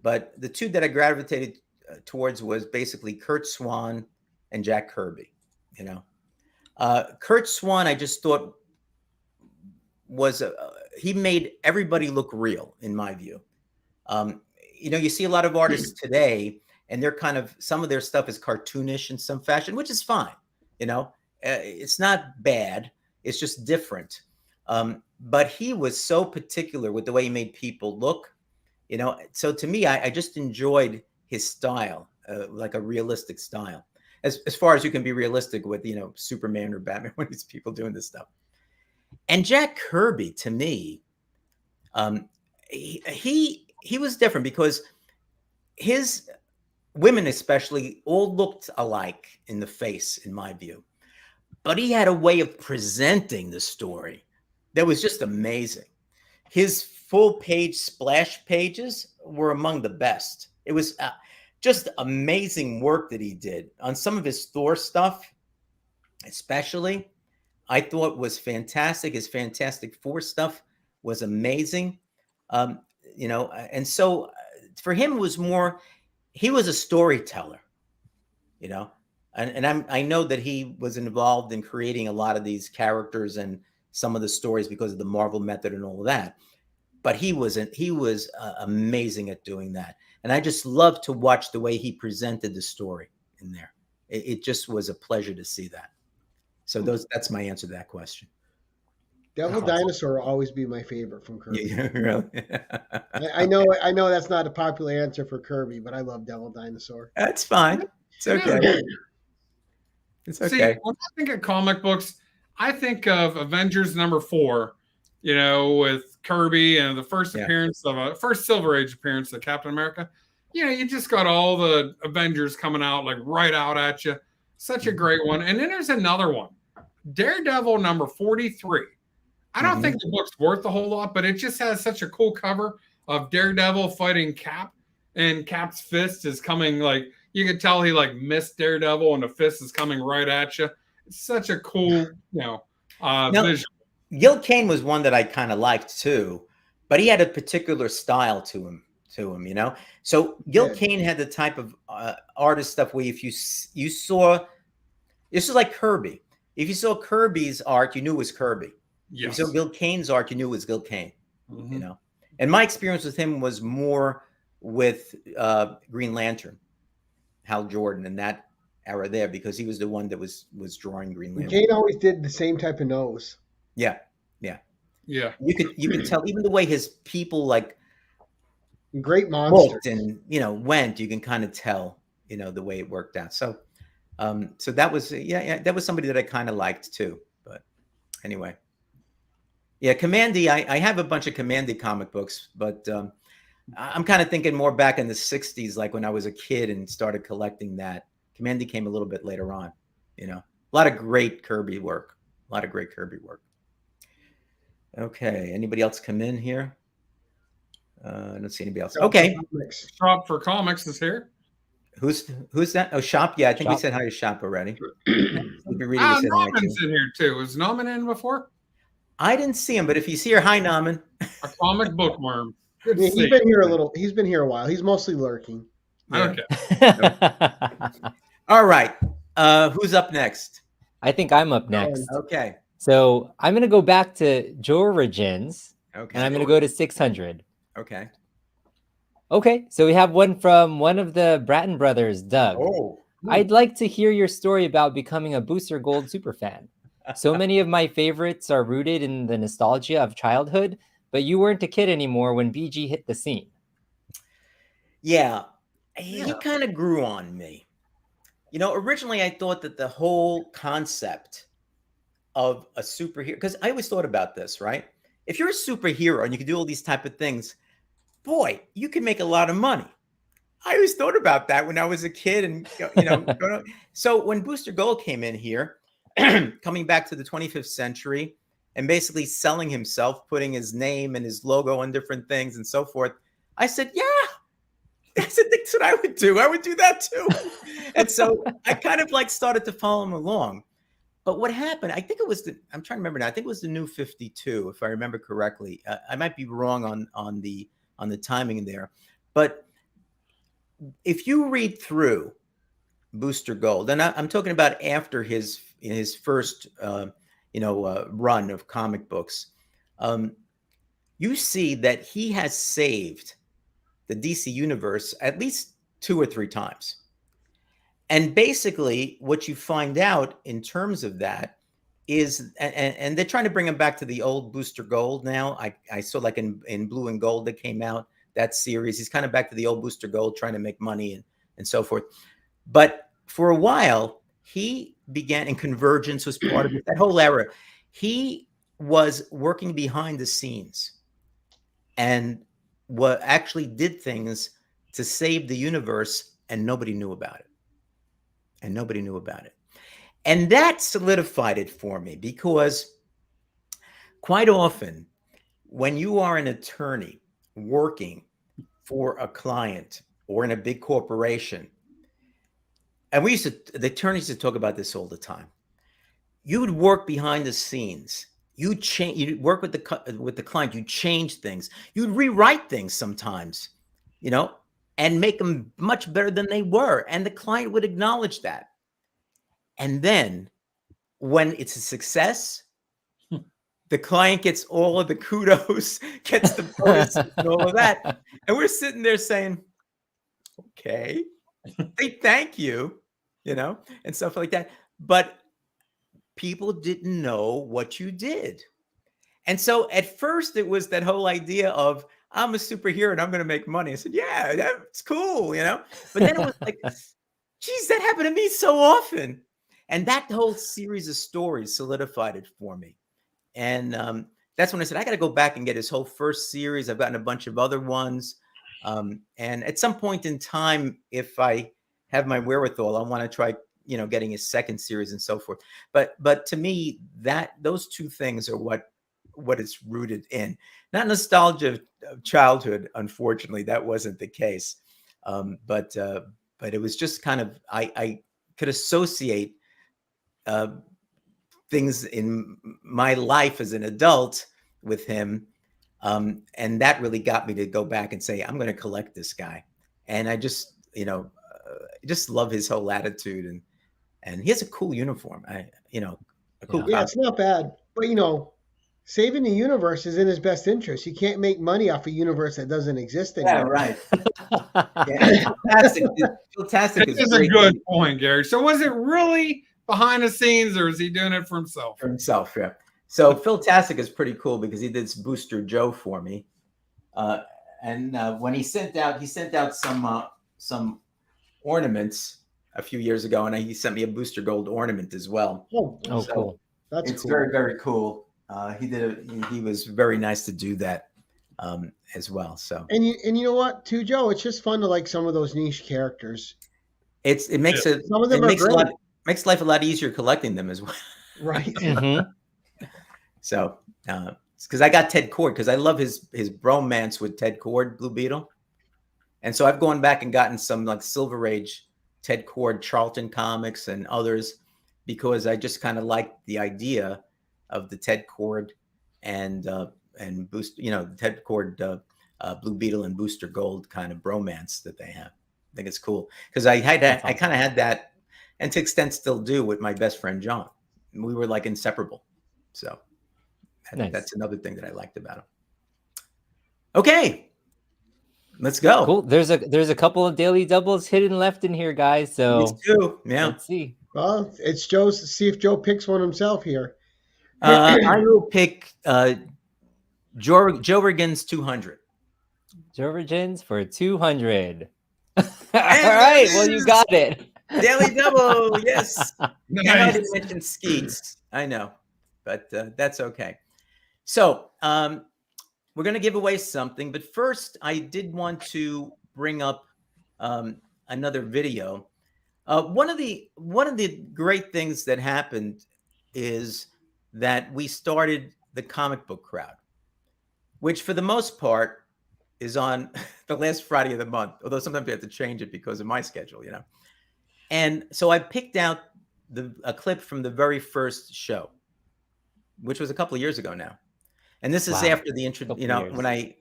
Speaker 3: but the two that I gravitated towards was basically Kurt Swan and Jack Kirby. You know, Kurt Swan, I just thought was he made everybody look real, in my view. You know, you see a lot of artists today, and they're kind of, some of their stuff is cartoonish in some fashion, which is fine. You know, it's not bad. It's just different. But he was so particular with the way he made people look, you know. So to me, I just enjoyed his style, like a realistic style, as far as you can be realistic with, you know, Superman or Batman when these people doing this stuff. And Jack Kirby, to me, he was different because his women especially all looked alike in the face, in my view. But he had a way of presenting the story that was just amazing. His full page splash pages were among the best. It was just amazing work that he did on some of his Thor stuff, especially. I thought was fantastic. His Fantastic Four stuff was amazing. You know, and so for him it was more, he was a storyteller, you know. And I know that he was involved in creating a lot of these characters and some of the stories because of the Marvel method and all of that. But he was amazing at doing that. And I just love to watch the way he presented the story in there. It just was a pleasure to see that. So that's my answer to that question.
Speaker 4: Devil Dinosaur will always be my favorite from Kirby.
Speaker 3: Yeah, really?
Speaker 4: I know that's not a popular answer for Kirby, but I love Devil Dinosaur.
Speaker 3: That's fine. It's okay. It's okay.
Speaker 5: See, when I think of comic books, I think of Avengers #4, you know, with Kirby and the first appearance of first Silver Age appearance of Captain America. You know, you just got all the Avengers coming out like right out at you. Such a great one. And then there's another one, Daredevil #43. I don't think the book's worth a whole lot, but it just has such a cool cover of Daredevil fighting Cap, and Cap's fist is coming, like, you can tell he like missed Daredevil and the fist is coming right at you. It's such a cool, you know, visual.
Speaker 3: Gil Kane was one that I kind of liked too, but he had a particular style to him, you know. So Gil Kane had the type of artist stuff where if you saw, this is like Kirby. If you saw Kirby's art, you knew it was Kirby.
Speaker 5: Yes.
Speaker 3: If you saw Gil Kane's art, you knew it was Gil Kane. You know. And my experience with him was more with Green Lantern, Hal Jordan, and that era there, because he was the one that was drawing Green Lantern.
Speaker 4: Kane always did the same type of nose.
Speaker 3: Yeah. You could tell even the way his people like
Speaker 4: great monsters
Speaker 3: and, you know, went. You can kind of tell, you know, the way it worked out. So, so that was that was somebody that I kind of liked too. But anyway, yeah, Commandy. I have a bunch of Commandy comic books, but I'm kind of thinking more back in the 60s, like when I was a kid and started collecting that. Commandy came a little bit later on, you know. A lot of great Kirby work. Okay, anybody else come in here? I don't see anybody else. Okay.
Speaker 5: Shop for Comics is here.
Speaker 3: Who's that? Oh, Shop. Yeah, I think we said hi to Shop already.
Speaker 5: Norman's in here too. Was Norman in before?
Speaker 3: I didn't see him, but if he's here, hi, Norman.
Speaker 5: A comic bookworm.
Speaker 4: He's been here a little. He's been here a while. He's mostly lurking.
Speaker 5: Yeah.
Speaker 3: Okay. All right. Who's up next?
Speaker 1: I think I'm up next.
Speaker 3: Okay.
Speaker 1: So I'm going to go back to Joe Origins.
Speaker 3: Okay.
Speaker 1: And I'm going to go to 600.
Speaker 3: Okay.
Speaker 1: Okay. So we have one from one of the Bratton brothers, Doug.
Speaker 3: Oh.
Speaker 1: I'd like to hear your story about becoming a Booster Gold superfan. So many of my favorites are rooted in the nostalgia of childhood, but you weren't a kid anymore when BG hit the scene.
Speaker 3: Yeah, he kind of grew on me. Originally I thought that the whole concept of a superhero, because I always thought about this, right? If you're a superhero and you can do all these type of things, boy, you can make a lot of money. I always thought about that when I was a kid, and so when Booster Gold came in here, coming back to the 25th century, and basically selling himself, putting his name and his logo on different things and so forth, I said, yeah. I said, that's what I would do. I would do that too. And so I kind of like started to follow him along. But what happened, I think it was I'm trying to remember now. I think it was the New 52, if I remember correctly. I might be wrong on the timing there. But if you read through Booster Gold, and I'm talking about after his first run of comic books, you see that he has saved the DC universe at least 2 or 3 times. And basically what you find out in terms of that is, and they're trying to bring him back to the old Booster Gold now. I saw like in Blue and Gold that came out, that series. He's kind of back to the old Booster Gold, trying to make money and so forth. But for a while, he began, and Convergence was part of it, that whole era. He was working behind the scenes and what actually did things to save the universe, and nobody knew about it. And that solidified it for me, because quite often when you are an attorney working for a client or in a big corporation, and the attorneys used to talk about this all the time, you would work behind the scenes. You'd work with the client. You change things. You'd rewrite things sometimes, and make them much better than they were. And the client would acknowledge that. And then when it's a success, the client gets all of the kudos, gets the bonus and all of that. And we're sitting there saying, okay, they thank you, and stuff like that. But people didn't know what you did. And so at first it was that whole idea of, I'm a superhero and I'm going to make money. I said, yeah, that's cool, But then it was like, geez, that happened to me so often. And that whole series of stories solidified it for me. And that's when I said, I got to go back and get his whole first series. I've gotten a bunch of other ones. And at some point in time, if I have my wherewithal, I want to try getting his second series and so forth. But to me, those 2 things are what it's rooted in. Not nostalgia of childhood, unfortunately, that wasn't the case. But it was just kind of, I could associate things in my life as an adult with him. And that really got me to go back and say, I'm going to collect this guy. And I just, just love his whole attitude, and he has a cool uniform. A cool.
Speaker 4: Yeah, it's not bad. But saving the universe is in his best interest. You can't make money off a universe that doesn't exist anymore.
Speaker 3: Yeah, right. Fantastic. Fantastic.
Speaker 5: That is a good point, Gary. So was it really behind the scenes, or is he doing it for himself?
Speaker 3: For himself, yeah. So Philtastic is pretty cool, because he did Booster Joe for me. And when he sent out some ornaments a few years ago, and he sent me a Booster Gold ornament as well.
Speaker 4: Oh,
Speaker 3: so
Speaker 1: cool.
Speaker 3: It's cool. Very, very cool. He was very nice to do that as well. So
Speaker 4: and you know what, too, Joe? It's just fun to like some of those niche characters.
Speaker 3: It makes it
Speaker 4: some of them are great.
Speaker 3: Makes life a lot easier collecting them as well.
Speaker 4: Right.
Speaker 1: Mm-hmm.
Speaker 3: So because I got Ted Kord, because I love his bromance with Ted Kord, Blue Beetle. And so I've gone back and gotten some like Silver Age Ted Kord Charlton comics and others, because I just kind of like the idea of the Ted Kord and Booster, Ted Kord, Blue Beetle and Booster Gold kind of bromance that they have. I think it's cool, because I kind of had that, and to extent still do, with my best friend John. We were like inseparable. So I think that's another thing that I liked about him. Okay. Let's go.
Speaker 1: Cool. There's a couple of daily doubles hidden left in here, guys.
Speaker 3: Me
Speaker 1: So
Speaker 3: too. Yeah.
Speaker 1: let's see.
Speaker 4: Well, it's Joe's. See if Joe picks one himself here.
Speaker 3: I will pick Joe Riggins 200.
Speaker 1: Jorgens for 200. All right. Well, you got it.
Speaker 3: Daily double. Yes. I might have
Speaker 5: Nice.
Speaker 3: mentioned Skeets. I know, but that's okay. So we're going to give away something, but first I did want to bring up another video. One of the great things that happened is that we started the comic book crowd, which for the most part is on the last Friday of the month, although sometimes we have to change it because of my schedule, you know. And so I picked out a clip from the very first show, which was a couple of years ago now. And this is
Speaker 1: Wow.
Speaker 3: after the intro, you know, when I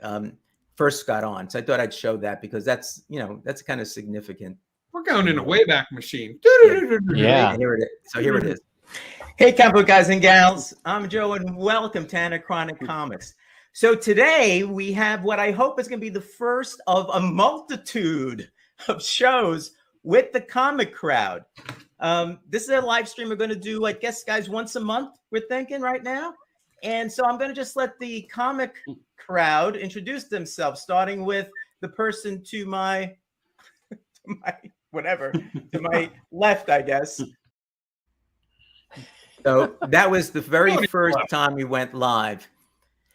Speaker 3: first got on. So I thought I'd show that because that's, you know, that's kind of significant.
Speaker 5: We're going in a Wayback Machine.
Speaker 1: Yeah.
Speaker 3: Here it is. So here it is. Hey, comic book guys and gals. I'm Joe, and welcome to Anachronic Comics. So today we have what I hope is going to be the first of a multitude of shows with the comic crowd. This is a live stream we're going to do, I guess, guys, once a month, we're thinking right now. And so I'm going to just let the comic crowd introduce themselves, starting with the person to my left, I guess. So that was the very first time we went live.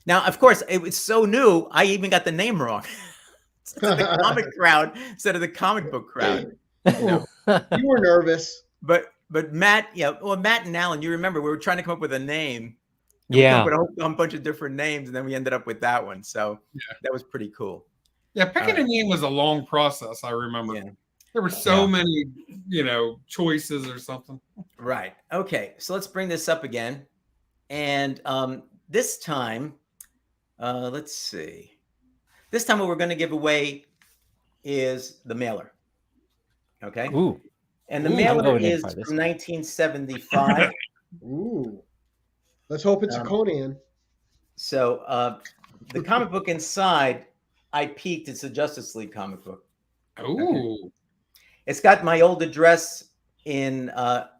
Speaker 3: Now, of course, it was so new, I even got the name wrong. It's the comic crowd instead of the comic book crowd. You know?
Speaker 4: You were nervous.
Speaker 3: But Matt, yeah, well, Matt and Alan, you remember we were trying to come up with a name.
Speaker 1: Yeah.
Speaker 3: We came up with a whole bunch of different names, and then we ended up with that one. So that was pretty cool.
Speaker 5: Yeah, picking a name was a long process, I remember.
Speaker 3: Yeah.
Speaker 5: There were so many, you know, choices or something.
Speaker 3: Right. Okay. So let's bring this up again. And this time, let's see. This time what we're going to give away is the mailer. Okay.
Speaker 1: Ooh.
Speaker 3: And the
Speaker 1: Ooh,
Speaker 3: mailer is
Speaker 1: for this.
Speaker 3: from 1975.
Speaker 4: Ooh. Let's hope it's a Conan.
Speaker 3: So the comic book inside, I peeked. It's a Justice League comic book.
Speaker 5: Ooh.
Speaker 3: Okay. It's got my old address in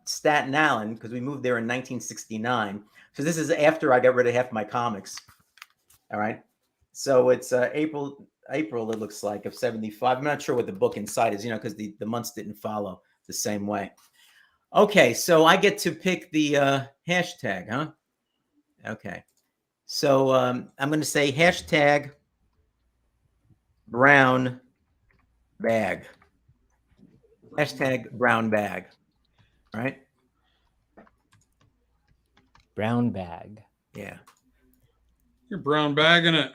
Speaker 3: Staten Island because we moved there in 1969. So this is after I got rid of half my comics. All right. So it's April, it looks like, of 75. I'm not sure what the book inside is, you know, because the months didn't follow the same way. Okay. So I get to pick the hashtag, huh? Okay. So I'm going to say hashtag brown bag. Hashtag brown bag. Right?
Speaker 1: Brown bag.
Speaker 3: Yeah.
Speaker 5: You're brown bagging it.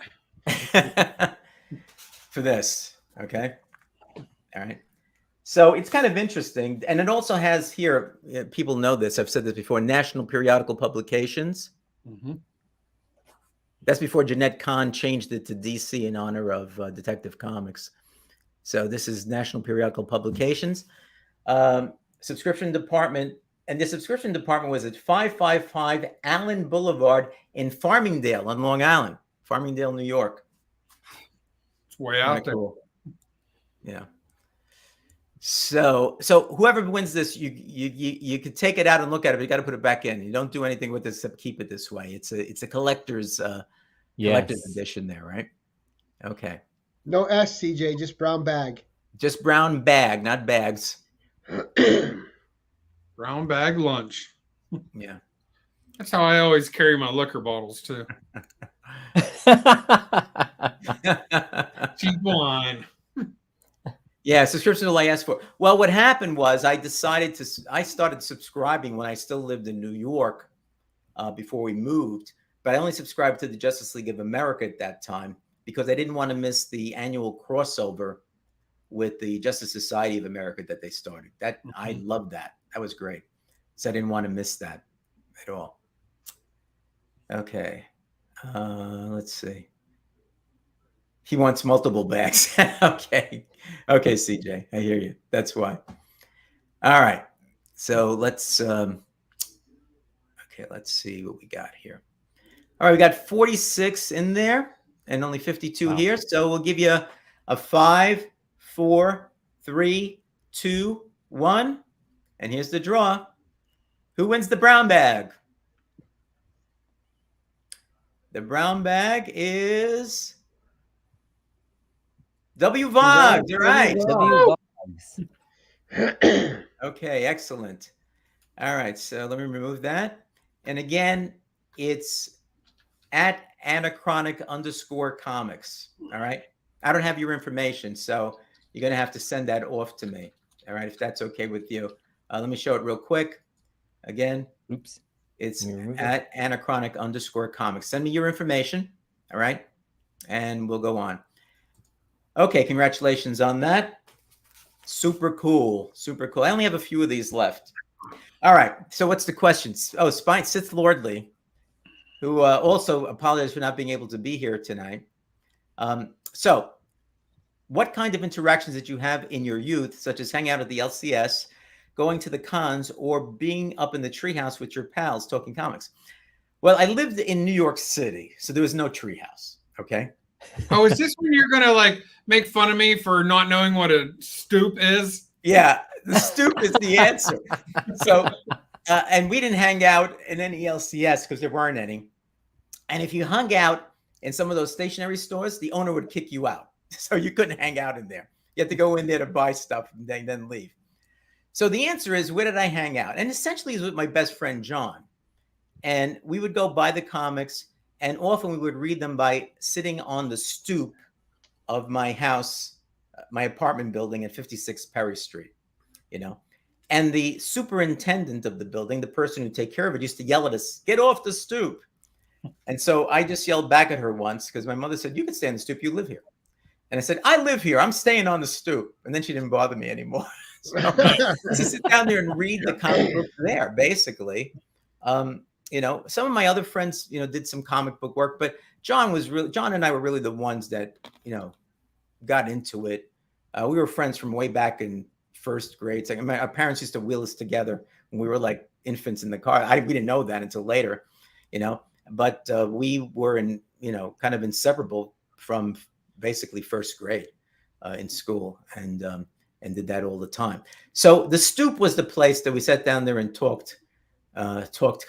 Speaker 3: For this. Okay. All right. So it's kind of interesting. And it also has here, people know this, I've said this before, National Periodical Publications.
Speaker 5: Mm-hmm.
Speaker 3: That's before Jeanette Kahn changed it to DC in honor of Detective Comics. So this is National Periodical Publications. Subscription department. And the subscription department was at 555 Allen Boulevard in Farmingdale on Long Island, Farmingdale, New York.
Speaker 5: It's way out there.
Speaker 3: Cool. Yeah. So whoever wins this, you could take it out and look at it, but you got to put it back in. You don't do anything with this except keep it this way. It's a collector's collector's edition there, right? Okay.
Speaker 4: No S, CJ, just brown bag.
Speaker 3: Just brown bag, not bags.
Speaker 5: Brown bag lunch.
Speaker 3: Yeah.
Speaker 5: That's how I always carry my liquor bottles too. Cheap wine.
Speaker 3: Yeah, subscription is all I asked for. Well, what happened was I started subscribing when I still lived in New York before we moved, but I only subscribed to the Justice League of America at that time because I didn't want to miss the annual crossover with the Justice Society of America that they started. That I loved that. That was great. So I didn't want to miss that at all. Okay. Let's see. He wants multiple bags. Okay. Okay, CJ. I hear you. That's why. All right. So let's see what we got here. All right, we got 46 in there and only 52 here. So we'll give you A 5, 4, 3, 2, 1. And here's the draw. Who wins the brown bag? The brown bag is W. Voggs. You're right.
Speaker 1: W. Voggs.
Speaker 3: Okay, excellent. All right, so let me remove that. And again, it's at anachronic_comics. All right. I don't have your information, so you're going to have to send that off to me. All right, if that's okay with you. Let me show it real quick. Again,
Speaker 1: Oops.
Speaker 3: It's at anachronic_comics. Send me your information. All right. And we'll go on. Okay. Congratulations on that. Super cool. Super cool. I only have a few of these left. All right. So what's the questions? Oh, Sith Lordly, who also apologized for not being able to be here tonight. So what kind of interactions did you have in your youth, such as hanging out at the LCS, going to the cons, or being up in the treehouse with your pals talking comics? Well, I lived in New York City, so there was no treehouse. Okay.
Speaker 5: Oh, is this when you're gonna like make fun of me for not knowing what a stoop is?
Speaker 3: Yeah, the stoop is the answer. So, and we didn't hang out in any LCS because there weren't any. And if you hung out in some of those stationery stores, the owner would kick you out. So you couldn't hang out in there. You had to go in there to buy stuff and then leave. So the answer is, where did I hang out? And essentially it was with my best friend, John. And we would go buy the comics, and often we would read them by sitting on the stoop of my house, my apartment building at 56 Perry Street, you know. And the superintendent of the building, the person who take care of it, used to yell at us, "Get off the stoop." And so I just yelled back at her once because my mother said, "You can stay on the stoop, you live here." And I said, "I live here, I'm staying on the stoop." And then she didn't bother me anymore. So to sit down there and read the comic book there, basically. You know, some of my other friends, you know, did some comic book work, but John and I were really the ones that, you know, got into it. We were friends from way back in first grade. Like our parents used to wheel us together when we were like infants in the car. We didn't know that until later, you know, but we were you know, kind of inseparable from basically first grade in school, and did that all the time. So the stoop was the place that we sat down there and talked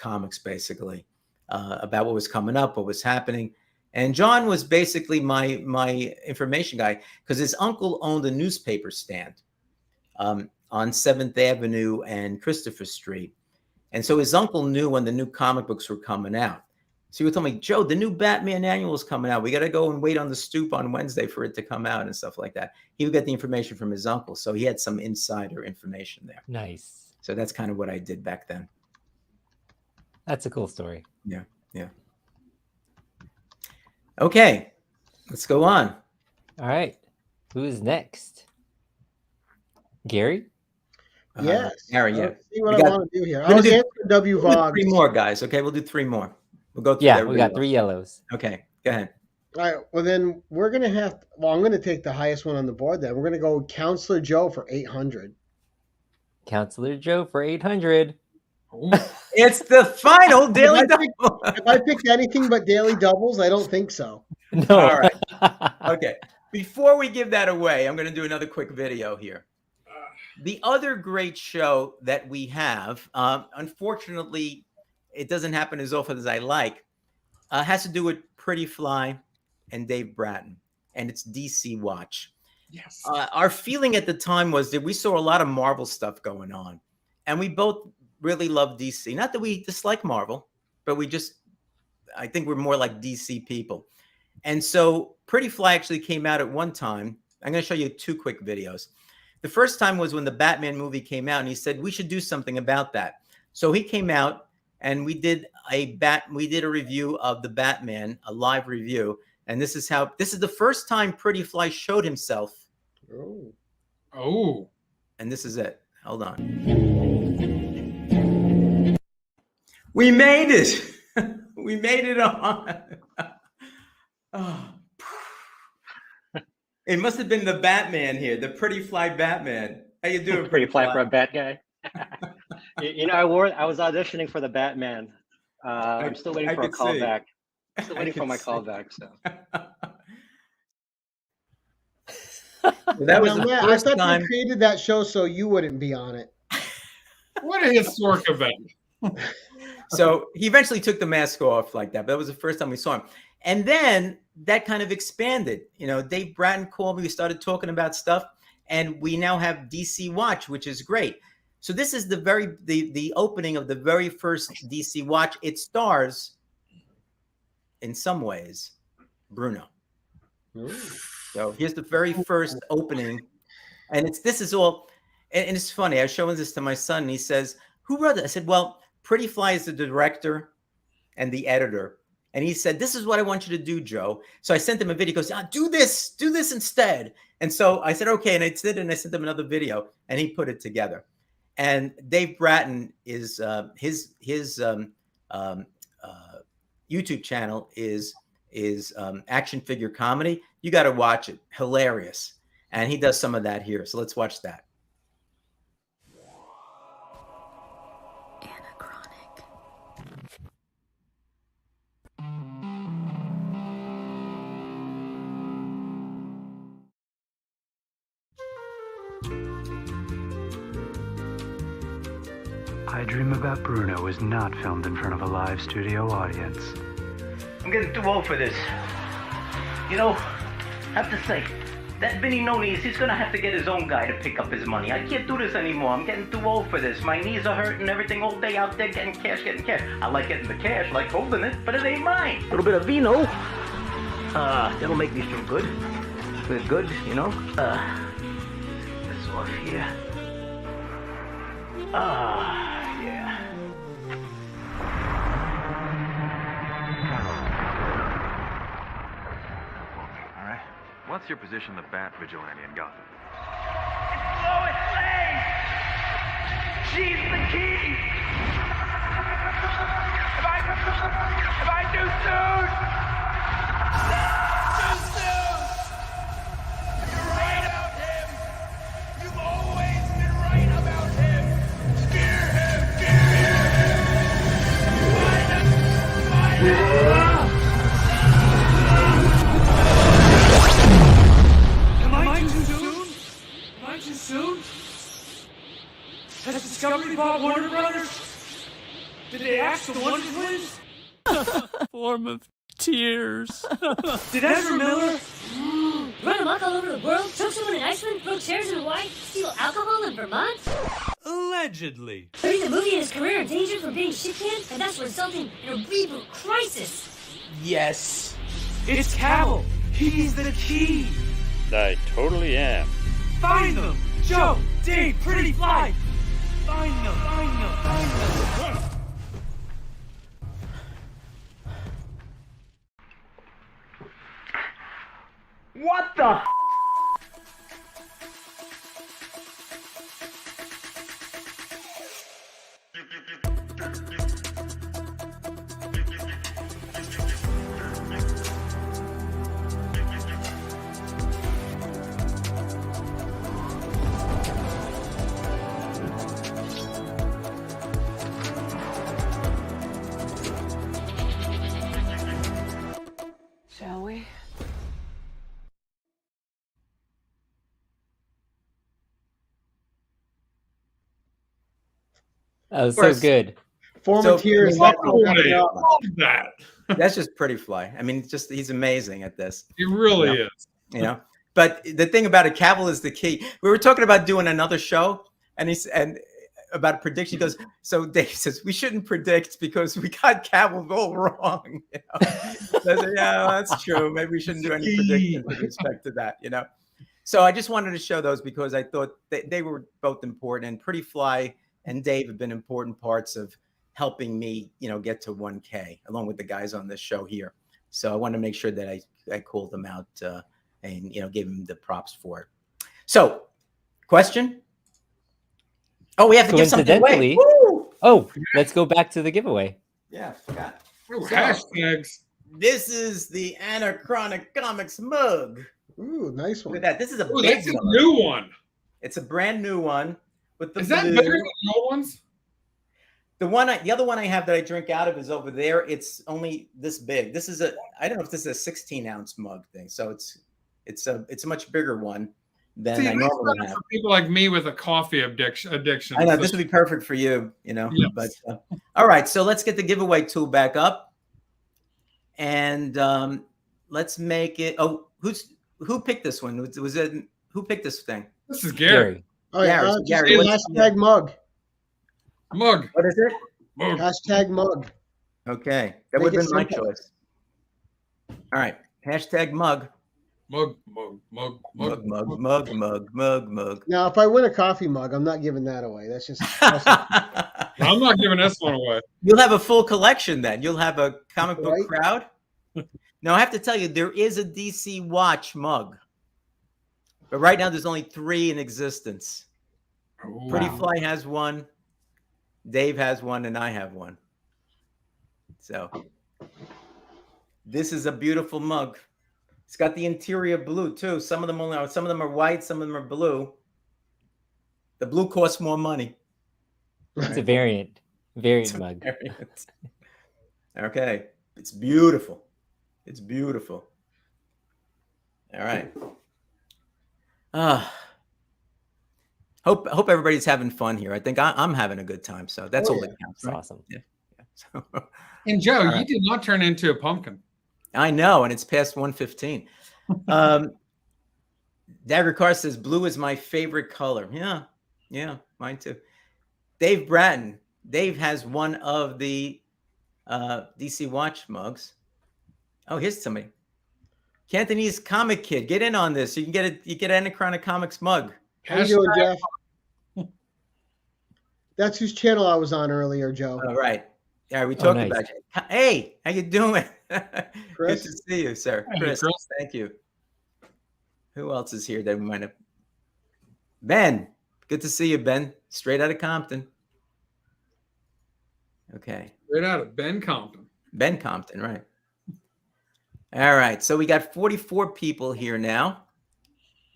Speaker 3: comics, basically, about what was coming up, what was happening. And John was basically my information guy, because his uncle owned a newspaper stand on 7th Avenue and Christopher Street. And so his uncle knew when the new comic books were coming out. So he would tell me, "Joe, the new Batman annual is coming out. We got to go and wait on the stoop on Wednesday for it to come out," and stuff like that. He would get the information from his uncle. So he had some insider information there.
Speaker 1: Nice.
Speaker 3: So that's kind of what I did back then.
Speaker 1: That's a cool story.
Speaker 3: Yeah. Yeah. Okay. Let's go on.
Speaker 1: All right. Who's next? Gary?
Speaker 4: Yes.
Speaker 3: Gary, yeah.
Speaker 4: Let's see what I want to do here. I'll answer W.
Speaker 3: We'll do
Speaker 4: Voggs.
Speaker 3: 3 more, guys. Okay, we'll do 3 more. We'll go through
Speaker 1: Yeah, we got 3 yellows.
Speaker 3: Okay, go ahead.
Speaker 4: All right. Well, then we're going to have, well, I'm going to take the highest one on the board then. We're going to go Counselor Joe for 800.
Speaker 1: Counselor Joe for 800.
Speaker 3: It's the final daily double.
Speaker 4: If I picked anything but daily doubles, I don't think so.
Speaker 1: No.
Speaker 3: All right. Okay. Before we give that away, I'm going to do another quick video here. The other great show that we have, unfortunately, it doesn't happen as often as I like, has to do with Pretty Fly and Dave Bratton, and it's DC Watch.
Speaker 5: Yes.
Speaker 3: Our feeling at the time was that we saw a lot of Marvel stuff going on, and we both really love DC. Not that we dislike Marvel, but I think we're more like DC people. And so Pretty Fly actually came out at one time. I'm going to show you 2 quick videos. The first time was when the Batman movie came out, and he said, we should do something about that. So he came out, and we did a review of the Batman, a live review. And this is the first time Pretty Fly showed himself.
Speaker 5: Oh.
Speaker 3: And this is it. Hold on. We made it. We made it on. Oh. It must have been the Batman here, the Pretty Fly Batman. How you doing,
Speaker 7: Pretty Fly for a Bat guy? You know, I was auditioning for the Batman. I'm still waiting for a callback. I'm still waiting for my callback. So
Speaker 3: That was
Speaker 4: Now,
Speaker 3: the
Speaker 4: Matt, I
Speaker 3: first
Speaker 4: thought
Speaker 3: time.
Speaker 4: you created that show so you wouldn't be on it.
Speaker 5: What a historic event.
Speaker 3: So he eventually took the mask off like that. But that was the first time we saw him. And then that kind of expanded. You know, Dave Bratton called me. We started talking about stuff. And we now have DC Watch, which is great. So this is the opening of the very first DC Watch. It stars, in some ways, Bruno.
Speaker 4: Ooh.
Speaker 3: So here's the very first opening. And this is all, and it's funny. I was showing this to my son, and he says, "Who wrote it?" I said, "Well, Pretty Fly is the director and the editor." And he said, "This is what I want you to do, Joe." So I sent him a video. He goes, do this instead. And so I said, okay. And I did, and I sent him another video, and he put it together. And Dave Bratton is his YouTube channel is action figure comedy. You got to watch it. Hilarious. And he does some of that here. So let's watch that.
Speaker 8: I Dream About Bruno is not filmed in front of a live studio audience.
Speaker 6: I'm getting too old for this. You know, I have to say, that Vinny No Knees, he's gonna have to get his own guy to pick up his money. I can't do this anymore. I'm getting too old for this. My knees are hurting, everything all day out there getting cash. I like getting the cash, I like holding it, but it ain't mine. A little bit of vino. That'll make me feel good. Feel good, you know? This off here. Yeah.
Speaker 9: All right. What's your position, the Bat Vigilante in Gotham?
Speaker 6: Lois Lane! She's the key! If I do soon! Too soon! You're right about him! You've always been right about him! Scare him! Find him!
Speaker 10: Am I too soon? Am I too soon? Has Discovery bought Warner Brothers? Did they axe the Wonder Twins? Form of tears. Did Ezra Miller
Speaker 11: run amok all over the world, choke someone in Iceland, throw chairs in Hawaii, steal alcohol in Vermont?
Speaker 10: allegedly
Speaker 11: Putting the movie and his career in danger for being shit-canned, and that's resulting in a reboot crisis.
Speaker 10: Yes. It's Cavill. He's the key.
Speaker 12: I totally am.
Speaker 10: Find them. Joe, Dave, Pretty Fly. Find them. Find them. Find them.
Speaker 6: What the?
Speaker 13: Shall we?
Speaker 1: That was so good.
Speaker 4: Formateers.
Speaker 3: That's just Pretty Fly. I mean, it's just he's amazing at this.
Speaker 5: He really
Speaker 3: is.
Speaker 5: is.
Speaker 3: You know, but the thing about it, Cavill is the key. We were talking about doing another show, and about prediction. He goes, so Dave says we shouldn't predict because we got Cavill all wrong. You know? So I said, yeah, well, that's true. Maybe we shouldn't do any predictions with respect to that. You know, so I just wanted to show those because I thought they were both important. And Pretty Fly and Dave have been important parts of helping me, you know, get to 1K along with the guys on this show here. So I want to make sure that I called them out and, you know, gave them the props for it. So, question? Oh, we have to give something away.
Speaker 1: Oh, let's go back to the giveaway.
Speaker 3: Yeah, I forgot.
Speaker 5: Ooh, hashtags.
Speaker 3: This is the Anachronic Comics mug.
Speaker 4: Ooh, nice one.
Speaker 3: Look at that. This is a
Speaker 5: Ooh,
Speaker 3: big
Speaker 5: that's a
Speaker 3: mug.
Speaker 5: new one.
Speaker 3: It's a brand new one. With the
Speaker 5: Is that
Speaker 3: blue.
Speaker 5: bigger than the old ones?
Speaker 3: The other one I have that I drink out of is over there. It's only this big. This is I don't know if this is a 16-ounce mug thing. So it's a much bigger one. than
Speaker 5: See,
Speaker 3: I
Speaker 5: that's
Speaker 3: normally
Speaker 5: better
Speaker 3: have.
Speaker 5: for people like me with a coffee addiction.
Speaker 3: I know
Speaker 5: So-
Speaker 3: this would be perfect for you, you know.
Speaker 5: Yes.
Speaker 3: But all right, so let's get the giveaway tool back up, and let's make it. Oh, who picked this one? Was it who picked this thing?
Speaker 5: This is Gary.
Speaker 4: All right,
Speaker 3: Gary, so
Speaker 4: just
Speaker 3: Gary,
Speaker 4: say
Speaker 3: what's-
Speaker 4: hashtag mug.
Speaker 5: Mug.
Speaker 3: What is it?
Speaker 5: Mug.
Speaker 4: Hashtag mug.
Speaker 3: Okay, that
Speaker 4: Make
Speaker 3: would have
Speaker 4: it
Speaker 3: been my
Speaker 4: simple.
Speaker 3: choice. All right, hashtag mug.
Speaker 5: Mug.
Speaker 3: Mug.
Speaker 4: Now, if I win a coffee mug, I'm not giving that away. That's just.
Speaker 5: I'm not giving this one away.
Speaker 3: You'll have a full collection then. You'll have a comic book
Speaker 4: Right.
Speaker 3: crowd. Now, I have to tell you, there is a DC Watch mug. But right now, there's only 3 in existence. Pretty Fly has one, Dave has one, and I have one. So, this is a beautiful mug. It's got the interior blue, too. Some of them are white, some of them are blue. The blue costs more money.
Speaker 1: It's a variant mug.
Speaker 3: Okay, it's beautiful. It's beautiful. All right. Hope everybody's having fun here. I think I'm having a good time, so that's all that counts.
Speaker 1: That's
Speaker 3: Right?
Speaker 1: awesome.
Speaker 3: Yeah. So,
Speaker 5: And Joe,
Speaker 3: right.
Speaker 5: you did not turn into a pumpkin.
Speaker 3: I know, and it's past 1:15. Dagger Carr says blue is my favorite color. Yeah, mine too. Dave Bratton. Dave has one of the DC Watch mugs. Oh, here's somebody. Cantonese Comic Kid, get in on this. You get an Anachronic Comics mug.
Speaker 4: How you doing, Jeff? That's whose channel I was on earlier, Joe.
Speaker 3: All right. Yeah, we talked
Speaker 1: nice.
Speaker 3: about you. Hey, how you doing?
Speaker 4: Chris?
Speaker 3: Good to see you, sir.
Speaker 5: Hey,
Speaker 3: Chris,
Speaker 5: Chris.
Speaker 3: thank you. Who else is here that we might have? Ben, good to see you, Ben. Straight out of Compton. Okay.
Speaker 5: Right out of Ben Compton.
Speaker 3: Ben Compton, right. All right. So we got 44 people here now.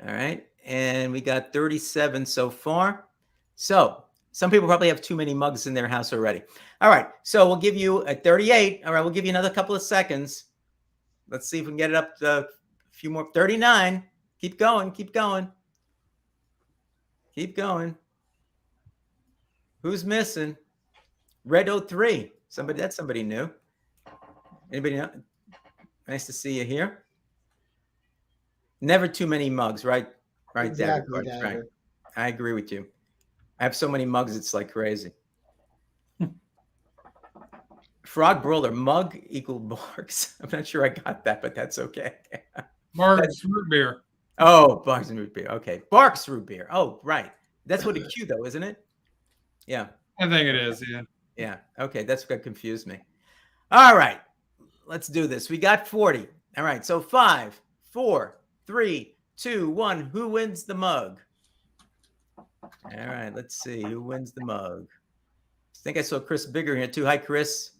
Speaker 3: All right. And we got 37 so far. So some people probably have too many mugs in their house already. All right. So we'll give you a 38. All right. We'll give you another couple of seconds. Let's see if we can get it up to a few more. 39. Keep going. Keep going. Keep going. Who's missing? Red 03. That's somebody new. Anybody know? Nice to see you here. Never too many mugs, right? Right,
Speaker 4: Exactly,
Speaker 3: Dagger. Right.
Speaker 4: Dagger.
Speaker 3: I agree with you. I have so many mugs, it's like crazy. Frog Brawler, mug equal Barks. I'm not sure I got that, but that's okay.
Speaker 5: Barks root beer.
Speaker 3: Oh, Barks and root beer. Okay. Barks root beer. Oh, right. That's what a Q though, isn't it? Yeah.
Speaker 5: I think it is, yeah.
Speaker 3: Yeah. Okay. That's what confused me. All right. Let's do this. We got 40. All right. So 5, 4, 3, 2, 1. Who wins the mug? All right. Let's see. Who wins the mug? I think I saw Chris Bigger here too. Hi, Chris.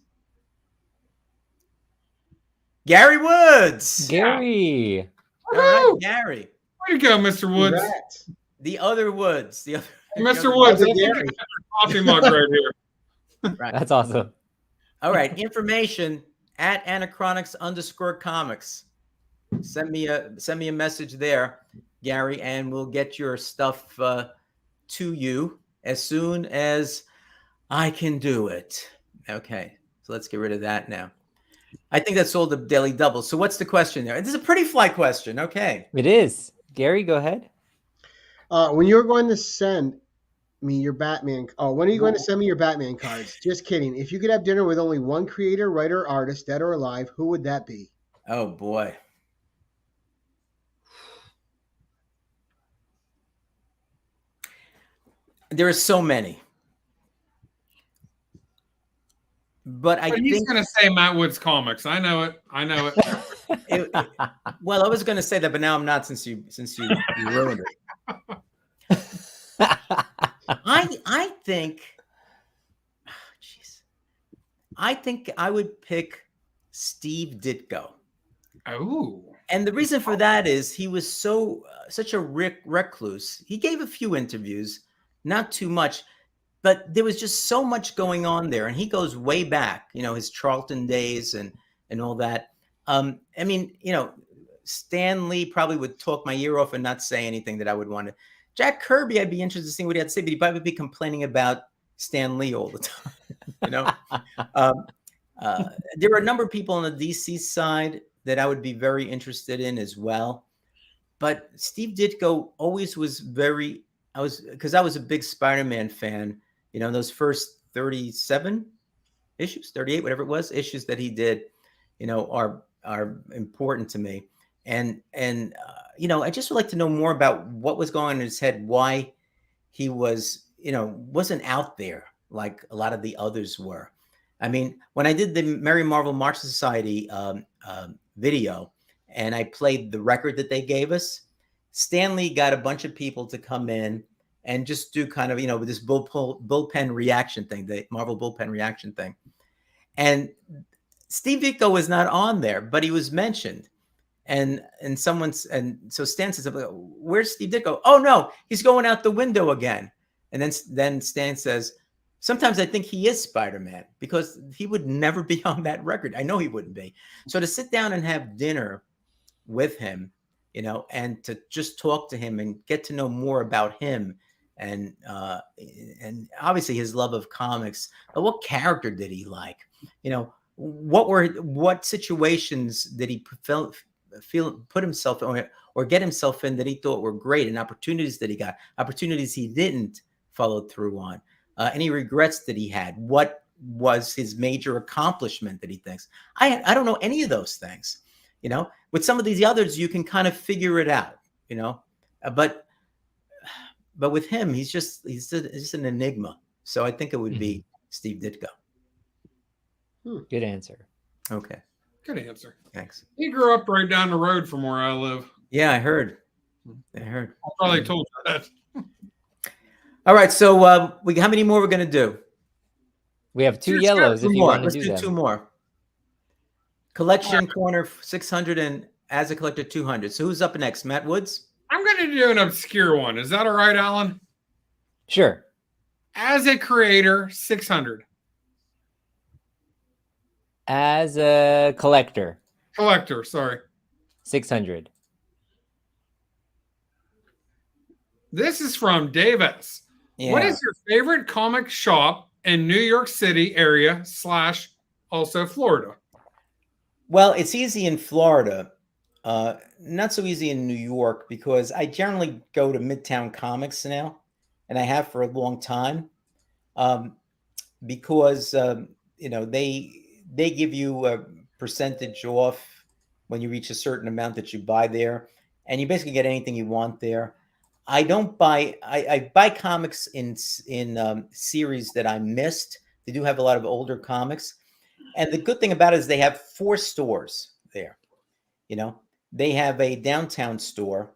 Speaker 3: Gary Woods.
Speaker 1: Gary.
Speaker 3: All right, Gary.
Speaker 5: Way to go, Mr. Woods.
Speaker 4: Congrats.
Speaker 3: The other Woods. The other,
Speaker 5: Mr. Woods,
Speaker 4: other
Speaker 5: I think I
Speaker 4: Gary.
Speaker 5: have a coffee mug right here.
Speaker 3: Right.
Speaker 1: That's awesome.
Speaker 3: All right. Information at Anachronics_comics. Send me a message there, Gary, and we'll get your stuff to you as soon as I can do it. Okay. So let's get rid of that now. I think that's all the daily doubles. So what's the question there? This is a Pretty Fly question. Okay.
Speaker 1: It is. Gary, go ahead.
Speaker 4: When you're going to send me your Batman, when are you going to send me your Batman cards? Just kidding. If you could have dinner with only one creator, writer, artist, dead or alive, who would that be?
Speaker 3: Oh boy. There are so many. But I
Speaker 5: He's
Speaker 3: think
Speaker 5: going to say Matt Woods Comics. I know it.
Speaker 3: well, I was going to say that, but now I'm not since you ruined it. I think, I think I would pick Steve Ditko.
Speaker 5: Oh.
Speaker 3: And the reason for that is he was such a recluse. He gave a few interviews, not too much, but there was just so much going on there. And he goes way back, his Charlton days and all that. I mean, Stan Lee probably would talk my ear off and not say anything that I would want to. Jack Kirby, I'd be interested to see what he had to say, but he'd probably be complaining about Stan Lee all the time. You know, there are a number of people on the DC side that I would be very interested in as well. But Steve Ditko always was because I was a big Spider-Man fan. You know, those first 37 issues, 38, whatever it was, issues that he did, you know, are important to me. And you know, I just would like to know more about what was going on in his head, why he was, you know, wasn't out there like a lot of the others were. I mean, when I did the Merry Marvel March Society video and I played the record that they gave us, Stan Lee got a bunch of people to come in and just do kind of, you know, this bullpen reaction thing, the Marvel bullpen reaction thing. And Steve Ditko was not on there, but he was mentioned. And so Stan says, "Where's Steve Ditko?" "Oh no, he's going out the window again." And then Stan says, "Sometimes I think he is Spider-Man because he would never be on that record. I know he wouldn't be." So to sit down and have dinner with him, you know, and to just talk to him and get to know more about him, and obviously his love of comics. What character did he like? You know, what situations did he put himself in or get himself in that he thought were great, and opportunities that he got, opportunities he didn't follow through on, any regrets that he had, what was his major accomplishment that he thinks. I don't know any of those things. You know, with some of these others, you can kind of figure it out, you know, but with him, he's just an enigma. So I think it would be Steve Ditko.
Speaker 1: Good answer.
Speaker 3: Okay.
Speaker 5: Good answer.
Speaker 3: Thanks.
Speaker 5: He grew up right down the road from where I live.
Speaker 3: Yeah, I heard.
Speaker 5: I probably told you that.
Speaker 3: All right. So how many more we're going to do?
Speaker 1: We have two yellows if you want to
Speaker 3: Let's
Speaker 1: do
Speaker 3: do
Speaker 1: them.
Speaker 3: two more. Collection corner 600 and as a collector 200. So who's up next? Matt Woods?
Speaker 5: I'm going to do an obscure one. Is that all right, Alan?
Speaker 1: Sure.
Speaker 5: As a creator, 600.
Speaker 1: As a collector.
Speaker 5: Collector, sorry.
Speaker 1: 600.
Speaker 5: This is from Dave S.
Speaker 3: Yeah.
Speaker 5: What is your favorite comic shop in New York City area / also Florida?
Speaker 3: Well, it's easy in Florida. Not so easy in New York because I generally go to Midtown Comics now, and I have for a long time, because you know, they give you a percentage off when you reach a certain amount that you buy there, and you basically get anything you want there. I don't buy. I buy comics in series that I missed. They do have a lot of older comics, and the good thing about it is they have 4 stores there. You know, they have a downtown store.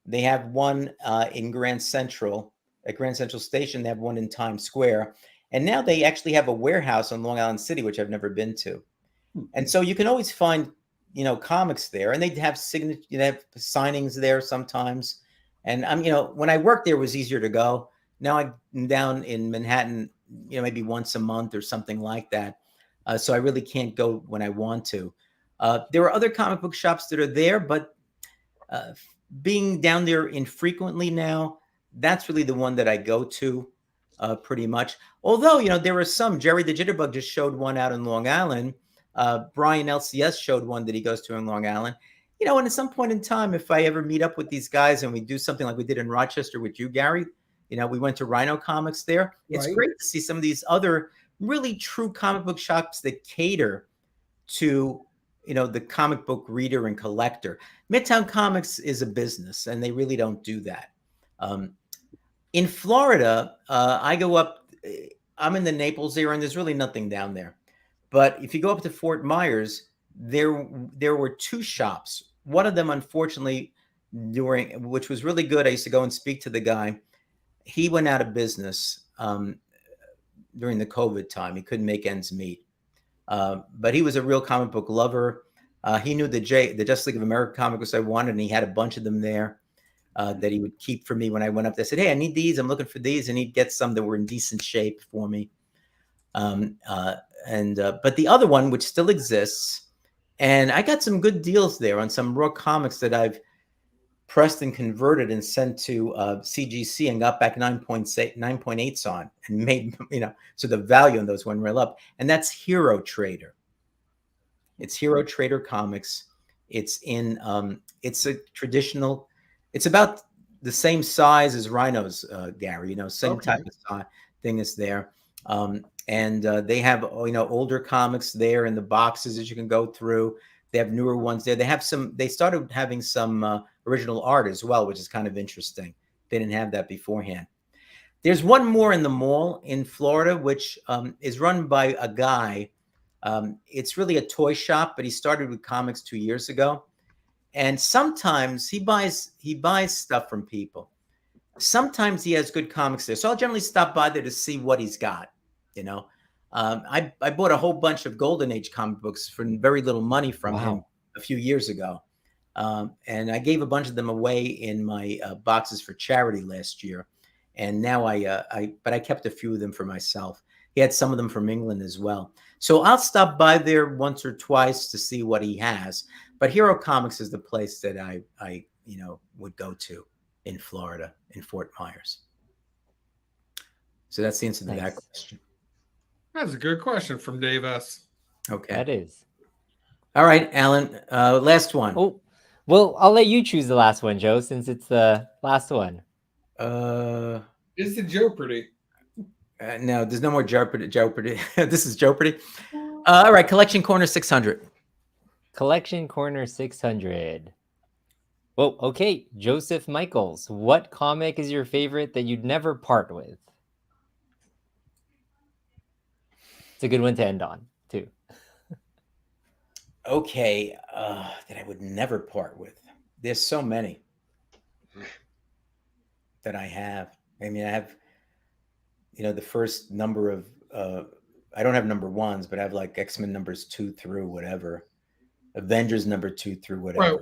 Speaker 3: They have one in Grand Central at Grand Central Station. They have one in Times Square, and now they actually have a warehouse on Long Island City, which I've never been to. And so you can always find, you know, comics there, and they have signings there sometimes. And I'm, you know, when I worked there, it was easier to go. Now I'm down in Manhattan, you know, maybe once a month or something like that. So I really can't go when I want to. There are other comic book shops that are there, but being down there infrequently now, that's really the one that I go to pretty much. Although, you know, there are some. Jerry the Jitterbug just showed one out in Long Island. Brian LCS showed one that he goes to in Long Island. You know, and at some point in time, if I ever meet up with these guys and we do something like we did in Rochester with you, Gary, you know, we went to Rhino Comics there. It's great to see some of these other really true comic book shops that cater to, you know, the comic book reader and collector. Midtown Comics is a business, and they really don't do that. In Florida, I go up. I'm in the Naples area, and there's really nothing down there. But if you go up to Fort Myers, there were 2 shops. One of them, unfortunately, which was really good. I used to go and speak to the guy. He went out of business during the COVID time. He couldn't make ends meet. But he was a real comic book lover. He knew the Justice League of America comic books I wanted, and he had a bunch of them there that he would keep for me when I went up there. I said, "Hey, I need these. I'm looking for these," and he'd get some that were in decent shape for me. But the other one, which still exists, And I got some good deals there on some raw comics that I've pressed and converted and sent to CGC and got back 9.8s on and made, so the value on those went real up. And that's Hero Trader. It's Hero Trader Comics. It's in, it's a traditional, it's about the same size as Rhino's, Gary, same type of thing is there. And they have, older comics there in the boxes that you can go through. They have newer ones there. They started having some original art as well, which is kind of interesting. They didn't have that beforehand. There's one more in the mall in Florida, which is run by a guy. It's really a toy shop, but he started with comics 2 years ago. And sometimes he buys stuff from people. Sometimes he has good comics there. So I'll generally stop by there to see what he's got. I bought a whole bunch of Golden Age comic books for very little money from him a few years ago. And I gave a bunch of them away in my boxes for charity last year. And now but I kept a few of them for myself. He had some of them from England as well. So I'll stop by there once or twice to see what he has. But Hero Comics is the place that I would go to in Florida, in Fort Myers. So that's the answer to that question.
Speaker 5: That's a good question from Dave S.
Speaker 3: Okay.
Speaker 1: That is.
Speaker 3: All right, Alan, last one.
Speaker 1: Oh, well, I'll let you choose the last one, Joe, since it's the last one.
Speaker 5: Is it Jeopardy?
Speaker 3: No, there's no more Jeopardy. This is Jeopardy. All right, Collection Corner 600.
Speaker 1: Collection Corner 600. Well, okay, Joseph Michaels, what comic is your favorite that you'd never part with? It's a good one to end on, too.
Speaker 3: Okay, that I would never part with. There's so many that I have. I mean, I have, the first number of, I don't have number ones, but I have like X-Men numbers 2 through whatever. Avengers number 2 through whatever.
Speaker 5: Right.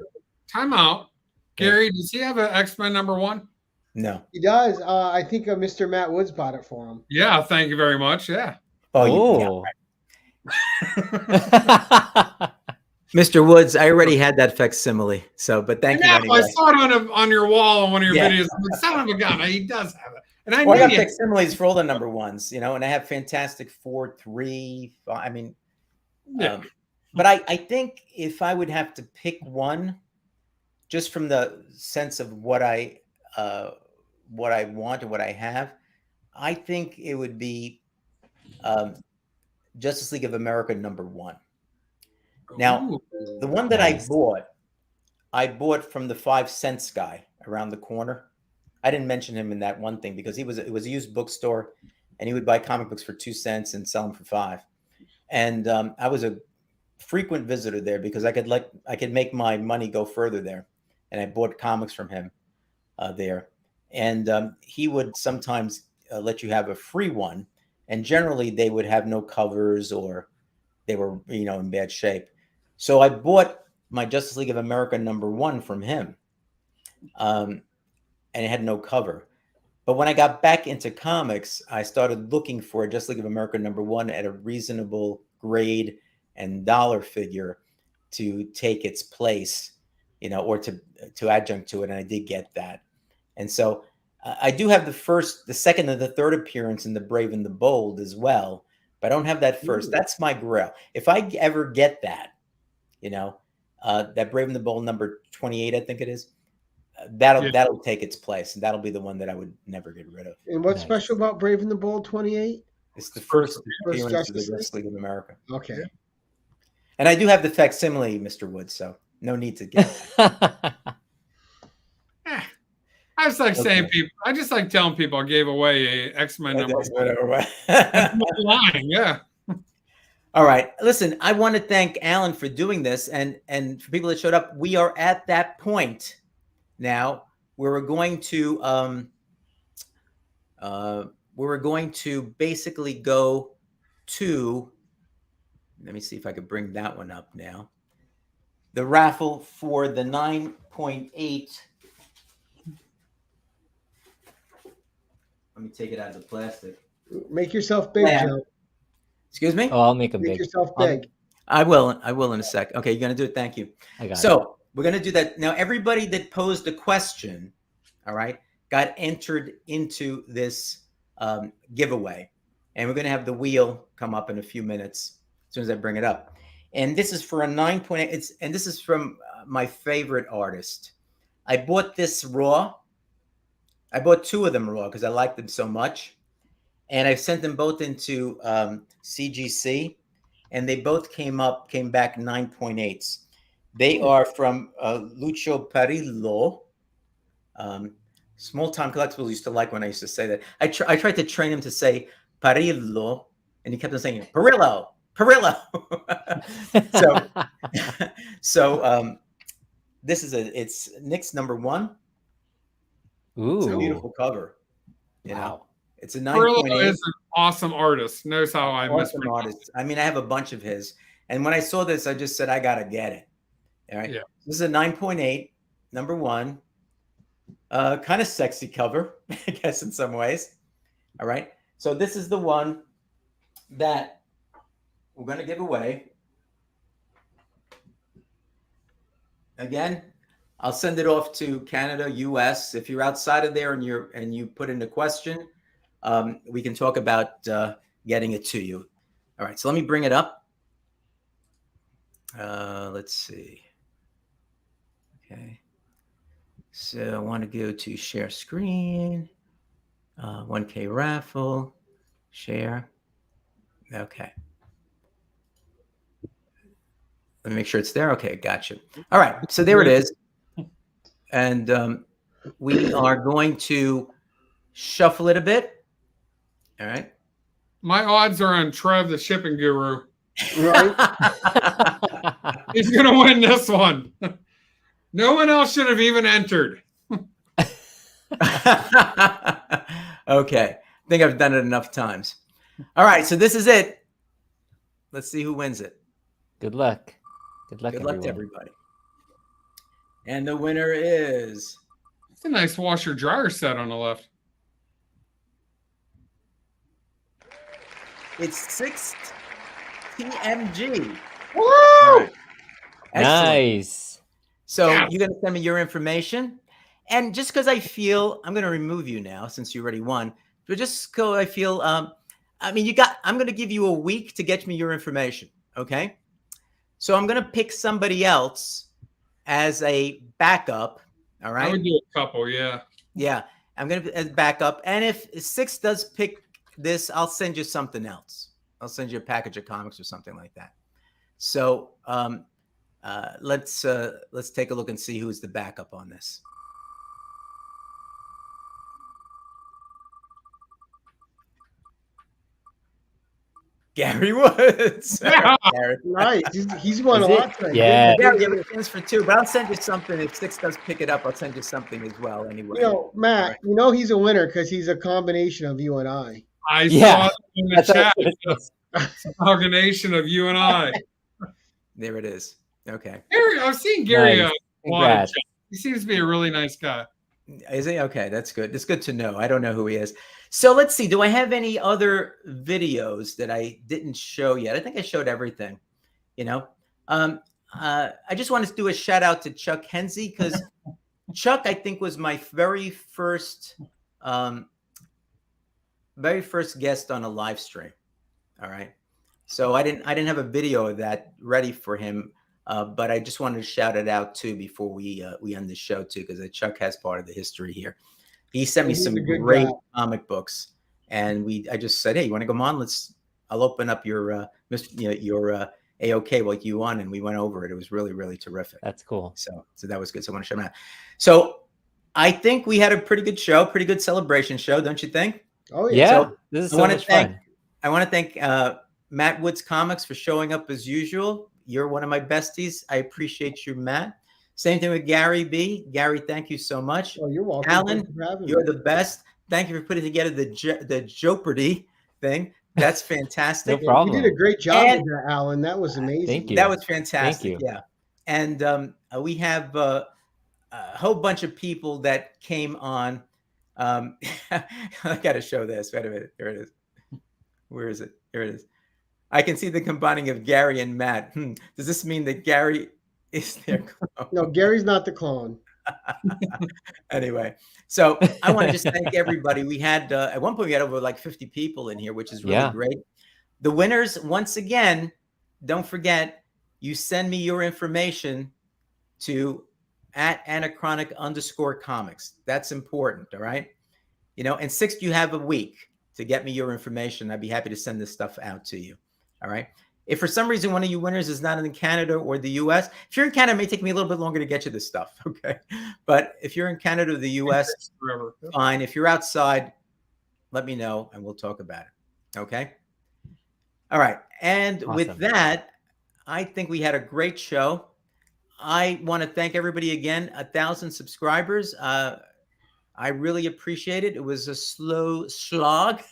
Speaker 5: Time out. Gary, does he have an X-Men number 1?
Speaker 3: No.
Speaker 4: He does. I think Mr. Matt Woods bought it for him.
Speaker 5: Yeah, thank you very much. Yeah.
Speaker 3: Oh. Mr. Woods, I already had that facsimile. So, but thank you anyway.
Speaker 5: I saw it on your wall on one of your videos. Son of a gun, he does have it. And I
Speaker 3: got facsimiles for all the number ones, and I have Fantastic Four, 3, 5. I mean, but I think if I would have to pick one, just from the sense of what I want and what I have, I think it would be Justice League of America number 1. Now, the one that I bought from the 5 cents guy around the corner. I didn't mention him in that one thing because it was a used bookstore, and he would buy comic books for 2 cents and sell them for 5. And I was a frequent visitor there because I could make my money go further there, and I bought comics from him there. And he would sometimes let you have a free one, and generally they would have no covers or they were in bad shape. So I bought my Justice League of America number 1 from him. And it had no cover. But when I got back into comics, I started looking for a Justice League of America number 1 at a reasonable grade and dollar figure to take its place, or to adjunct to it. And I did get that. And so I do have the second, and the third appearance in The Brave and the Bold as well. But I don't have that first. That's my grail. If I ever get that, that Brave and the Bold number 28, I think it is. That'll take its place, and that'll be the one that I would never get rid of.
Speaker 4: And what's special about Brave and the Bold 28?
Speaker 3: It's the first appearance of the Justice League of America.
Speaker 4: Okay.
Speaker 3: And I do have the facsimile, Mr. Woods, so no need to get that.
Speaker 5: I just like saying people. I just like telling people I gave away a X-Men number.
Speaker 3: Whatever.
Speaker 5: Lying, yeah.
Speaker 3: All right. Listen, I want to thank Alan for doing this, and for people that showed up. We are at that point now where we're going to basically go to. Let me see if I could bring that one up now. The raffle for the 9.8. Let me take it out of the plastic.
Speaker 4: Make yourself big, Joe.
Speaker 3: Excuse me?
Speaker 1: Oh, I'll make them big.
Speaker 4: Make yourself big.
Speaker 3: I will. I will in a sec. Okay, you're gonna do it. Thank you.
Speaker 1: I got it.
Speaker 3: So we're gonna do that now. Everybody that posed a question, all right, got entered into this giveaway, and we're gonna have the wheel come up in a few minutes as soon as I bring it up. And this is for a 9.8. And this is from my favorite artist. I bought this raw. I bought 2 of them raw because I like them so much, and I've sent them both into CGC, and they both came back 9.8s. They are from Lucio Parillo. Small Time Collectibles used to like when I used to say that. I tried to train him to say Parillo, and he kept on saying Parillo. So this is it's Nick's number 1.
Speaker 1: Ooh,
Speaker 3: it's a beautiful cover. You know, it's a 9.8.
Speaker 5: Parillo is an awesome artist. Knows how I
Speaker 3: Awesome artist. I mean, I have a bunch of his, and when I saw this, I just said I gotta get it. All right.
Speaker 5: Yeah.
Speaker 3: This is a 9.8, number 1. Kind of sexy cover, I guess, in some ways. All right. So this is the one that we're going to give away. Again, I'll send it off to Canada, US. If you're outside of there and you put in a question, we can talk about getting it to you. All right. So let me bring it up. Let's see. Okay. So I want to go to share screen, 1K raffle, share. Okay. Let me make sure it's there. Okay, gotcha. All right, so there it is. And we are going to shuffle it a bit. All right.
Speaker 5: My odds are on Trev, the shipping guru.
Speaker 4: Right?
Speaker 5: He's going to win this one. No one else should have even entered.
Speaker 3: Okay. I think I've done it enough times. All right. So this is it. Let's see who wins it.
Speaker 1: Good luck. Good luck,
Speaker 3: Good luck to everybody. And the winner is...
Speaker 5: It's a nice washer dryer set on the left.
Speaker 3: It's 6 TMG.
Speaker 4: Woo!
Speaker 3: Right.
Speaker 1: Nice.
Speaker 3: So
Speaker 5: Yeah.
Speaker 3: you're going to send me your information. And just because I feel, I'm going to remove you now since you already won. But just because I feel, I'm going to give you a week to get me your information. Okay. So I'm going to pick somebody else as a backup. All right.
Speaker 5: I would do a couple, yeah.
Speaker 3: Yeah. I'm going to as backup. And if 6 does pick this, I'll send you something else. I'll send you a package of comics or something like that. So let's take a look and see who's the backup on this. Gary Woods.
Speaker 5: Yeah.
Speaker 3: Gary.
Speaker 4: Nice. He's won a lot today.
Speaker 1: Yeah.
Speaker 3: Gary, you have a chance for 2, but I'll send you something. If 6 does pick it up, I'll send you something as well anyway.
Speaker 4: You know, Matt, you know he's a winner because he's a combination of you and I.
Speaker 5: I
Speaker 1: Yeah.
Speaker 5: saw it in the
Speaker 1: That's
Speaker 5: chat.
Speaker 1: what
Speaker 5: It's a combination of you and I.
Speaker 3: There it is. Okay.
Speaker 5: Gary, I've seen Gary
Speaker 1: Nice.
Speaker 5: a lot of
Speaker 1: Congrats.
Speaker 5: chat. He seems to be a really nice guy.
Speaker 3: Is he? Okay, that's good. It's good to know. I don't know who he is. So let's see. Do I have any other videos that I didn't show yet? I think I showed everything. You know, I just want to do a shout out to Chuck Hensey because Chuck, I think, was my very first guest on a live stream. All right. So I didn't have a video of that ready for him. But I just wanted to shout it out too before we end the show too, because Chuck has part of the history here. He sent me some great comic books, and I just said, "Hey, you want to come on? I'll open up your AOK like you on," and we went over it. It was really, really terrific.
Speaker 1: That's cool.
Speaker 3: So that was good. So I want to show him out. So I think we had a pretty good show, pretty good celebration show, don't you think?
Speaker 4: Oh
Speaker 1: Yeah.
Speaker 3: So
Speaker 1: This is so much fun.
Speaker 3: I want to thank Matt Woods Comics for showing up as usual. You're one of my besties. I appreciate you, Matt. Same thing with Gary B. Gary, thank you so much.
Speaker 4: Oh, you're welcome.
Speaker 3: Alan, you're the best. Thank you for putting together the Jeopardy thing. That's fantastic.
Speaker 1: No problem.
Speaker 4: You did a great job with that, Alan. That was amazing.
Speaker 1: Thank you.
Speaker 3: That was fantastic.
Speaker 1: Thank you.
Speaker 3: Yeah. And we have a whole bunch of people that came on. I got to show this. Wait a minute. Here it is. Where is it? Here it is. I can see the combining of Gary and Matt. Does this mean that Gary is their clone?
Speaker 4: No, Gary's not the clone.
Speaker 3: Anyway, so I want to just thank everybody. We had at one point we had over like 50 people in here, which is really great. The winners, once again, don't forget, you send me your information to @anachronic_comics. That's important, all right? You know, and 6, you have a week to get me your information. I'd be happy to send this stuff out to you, all right? If for some reason one of you winners is not in Canada or the US, if you're in Canada, it may take me a little bit longer to get you this stuff, okay? But if you're in Canada or the US, fine. If you're outside, let me know and we'll talk about it, okay? All right, and with that, I think we had a great show. I want to thank everybody again. 1,000 subscribers. I really appreciate it. It was a slow slog,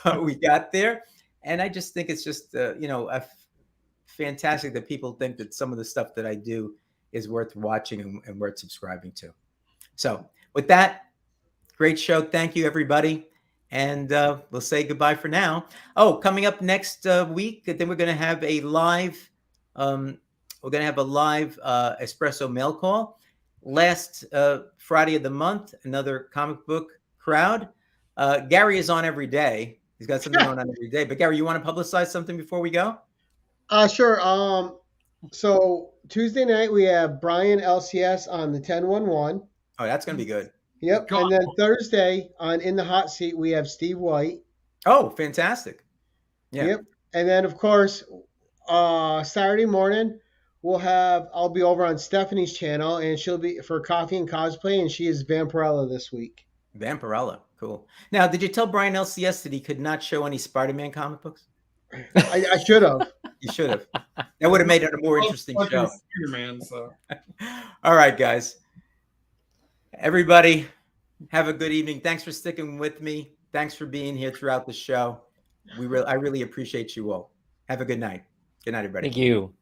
Speaker 3: but we got there. And I just think it's just, you know, fantastic that people think that some of the stuff that I do is worth watching and worth subscribing to. So with that, great show. Thank you, everybody. And we'll say goodbye for now. Oh, coming up next week, then we're going to have a live, espresso mail call. Last Friday of the month, another comic book crowd. Gary is on every day. He's got something going on every day. But Gary, you want to publicize something before we go?
Speaker 4: Sure. So Tuesday night we have Brian LCS on the 1011.
Speaker 3: Oh, that's going to be good.
Speaker 4: Yep. And then Thursday on In the Hot Seat we have Steve White.
Speaker 3: Oh, fantastic. Yeah.
Speaker 4: Yep. And then of course Saturday morning I'll be over on Stephanie's channel and she'll be for Coffee and Cosplay and she is Vampirella this week.
Speaker 3: Vampirella, cool. Now, did you tell Brian LCS that he could not show any Spider-Man comic books?
Speaker 4: I should have.
Speaker 3: You should have. That would have made it a more interesting show.
Speaker 5: Spider-Man, so.
Speaker 3: All right, guys. Everybody, have a good evening. Thanks for sticking with me. Thanks for being here throughout the show. I really appreciate you all. Have a good night. Good night, everybody.
Speaker 1: Thank you.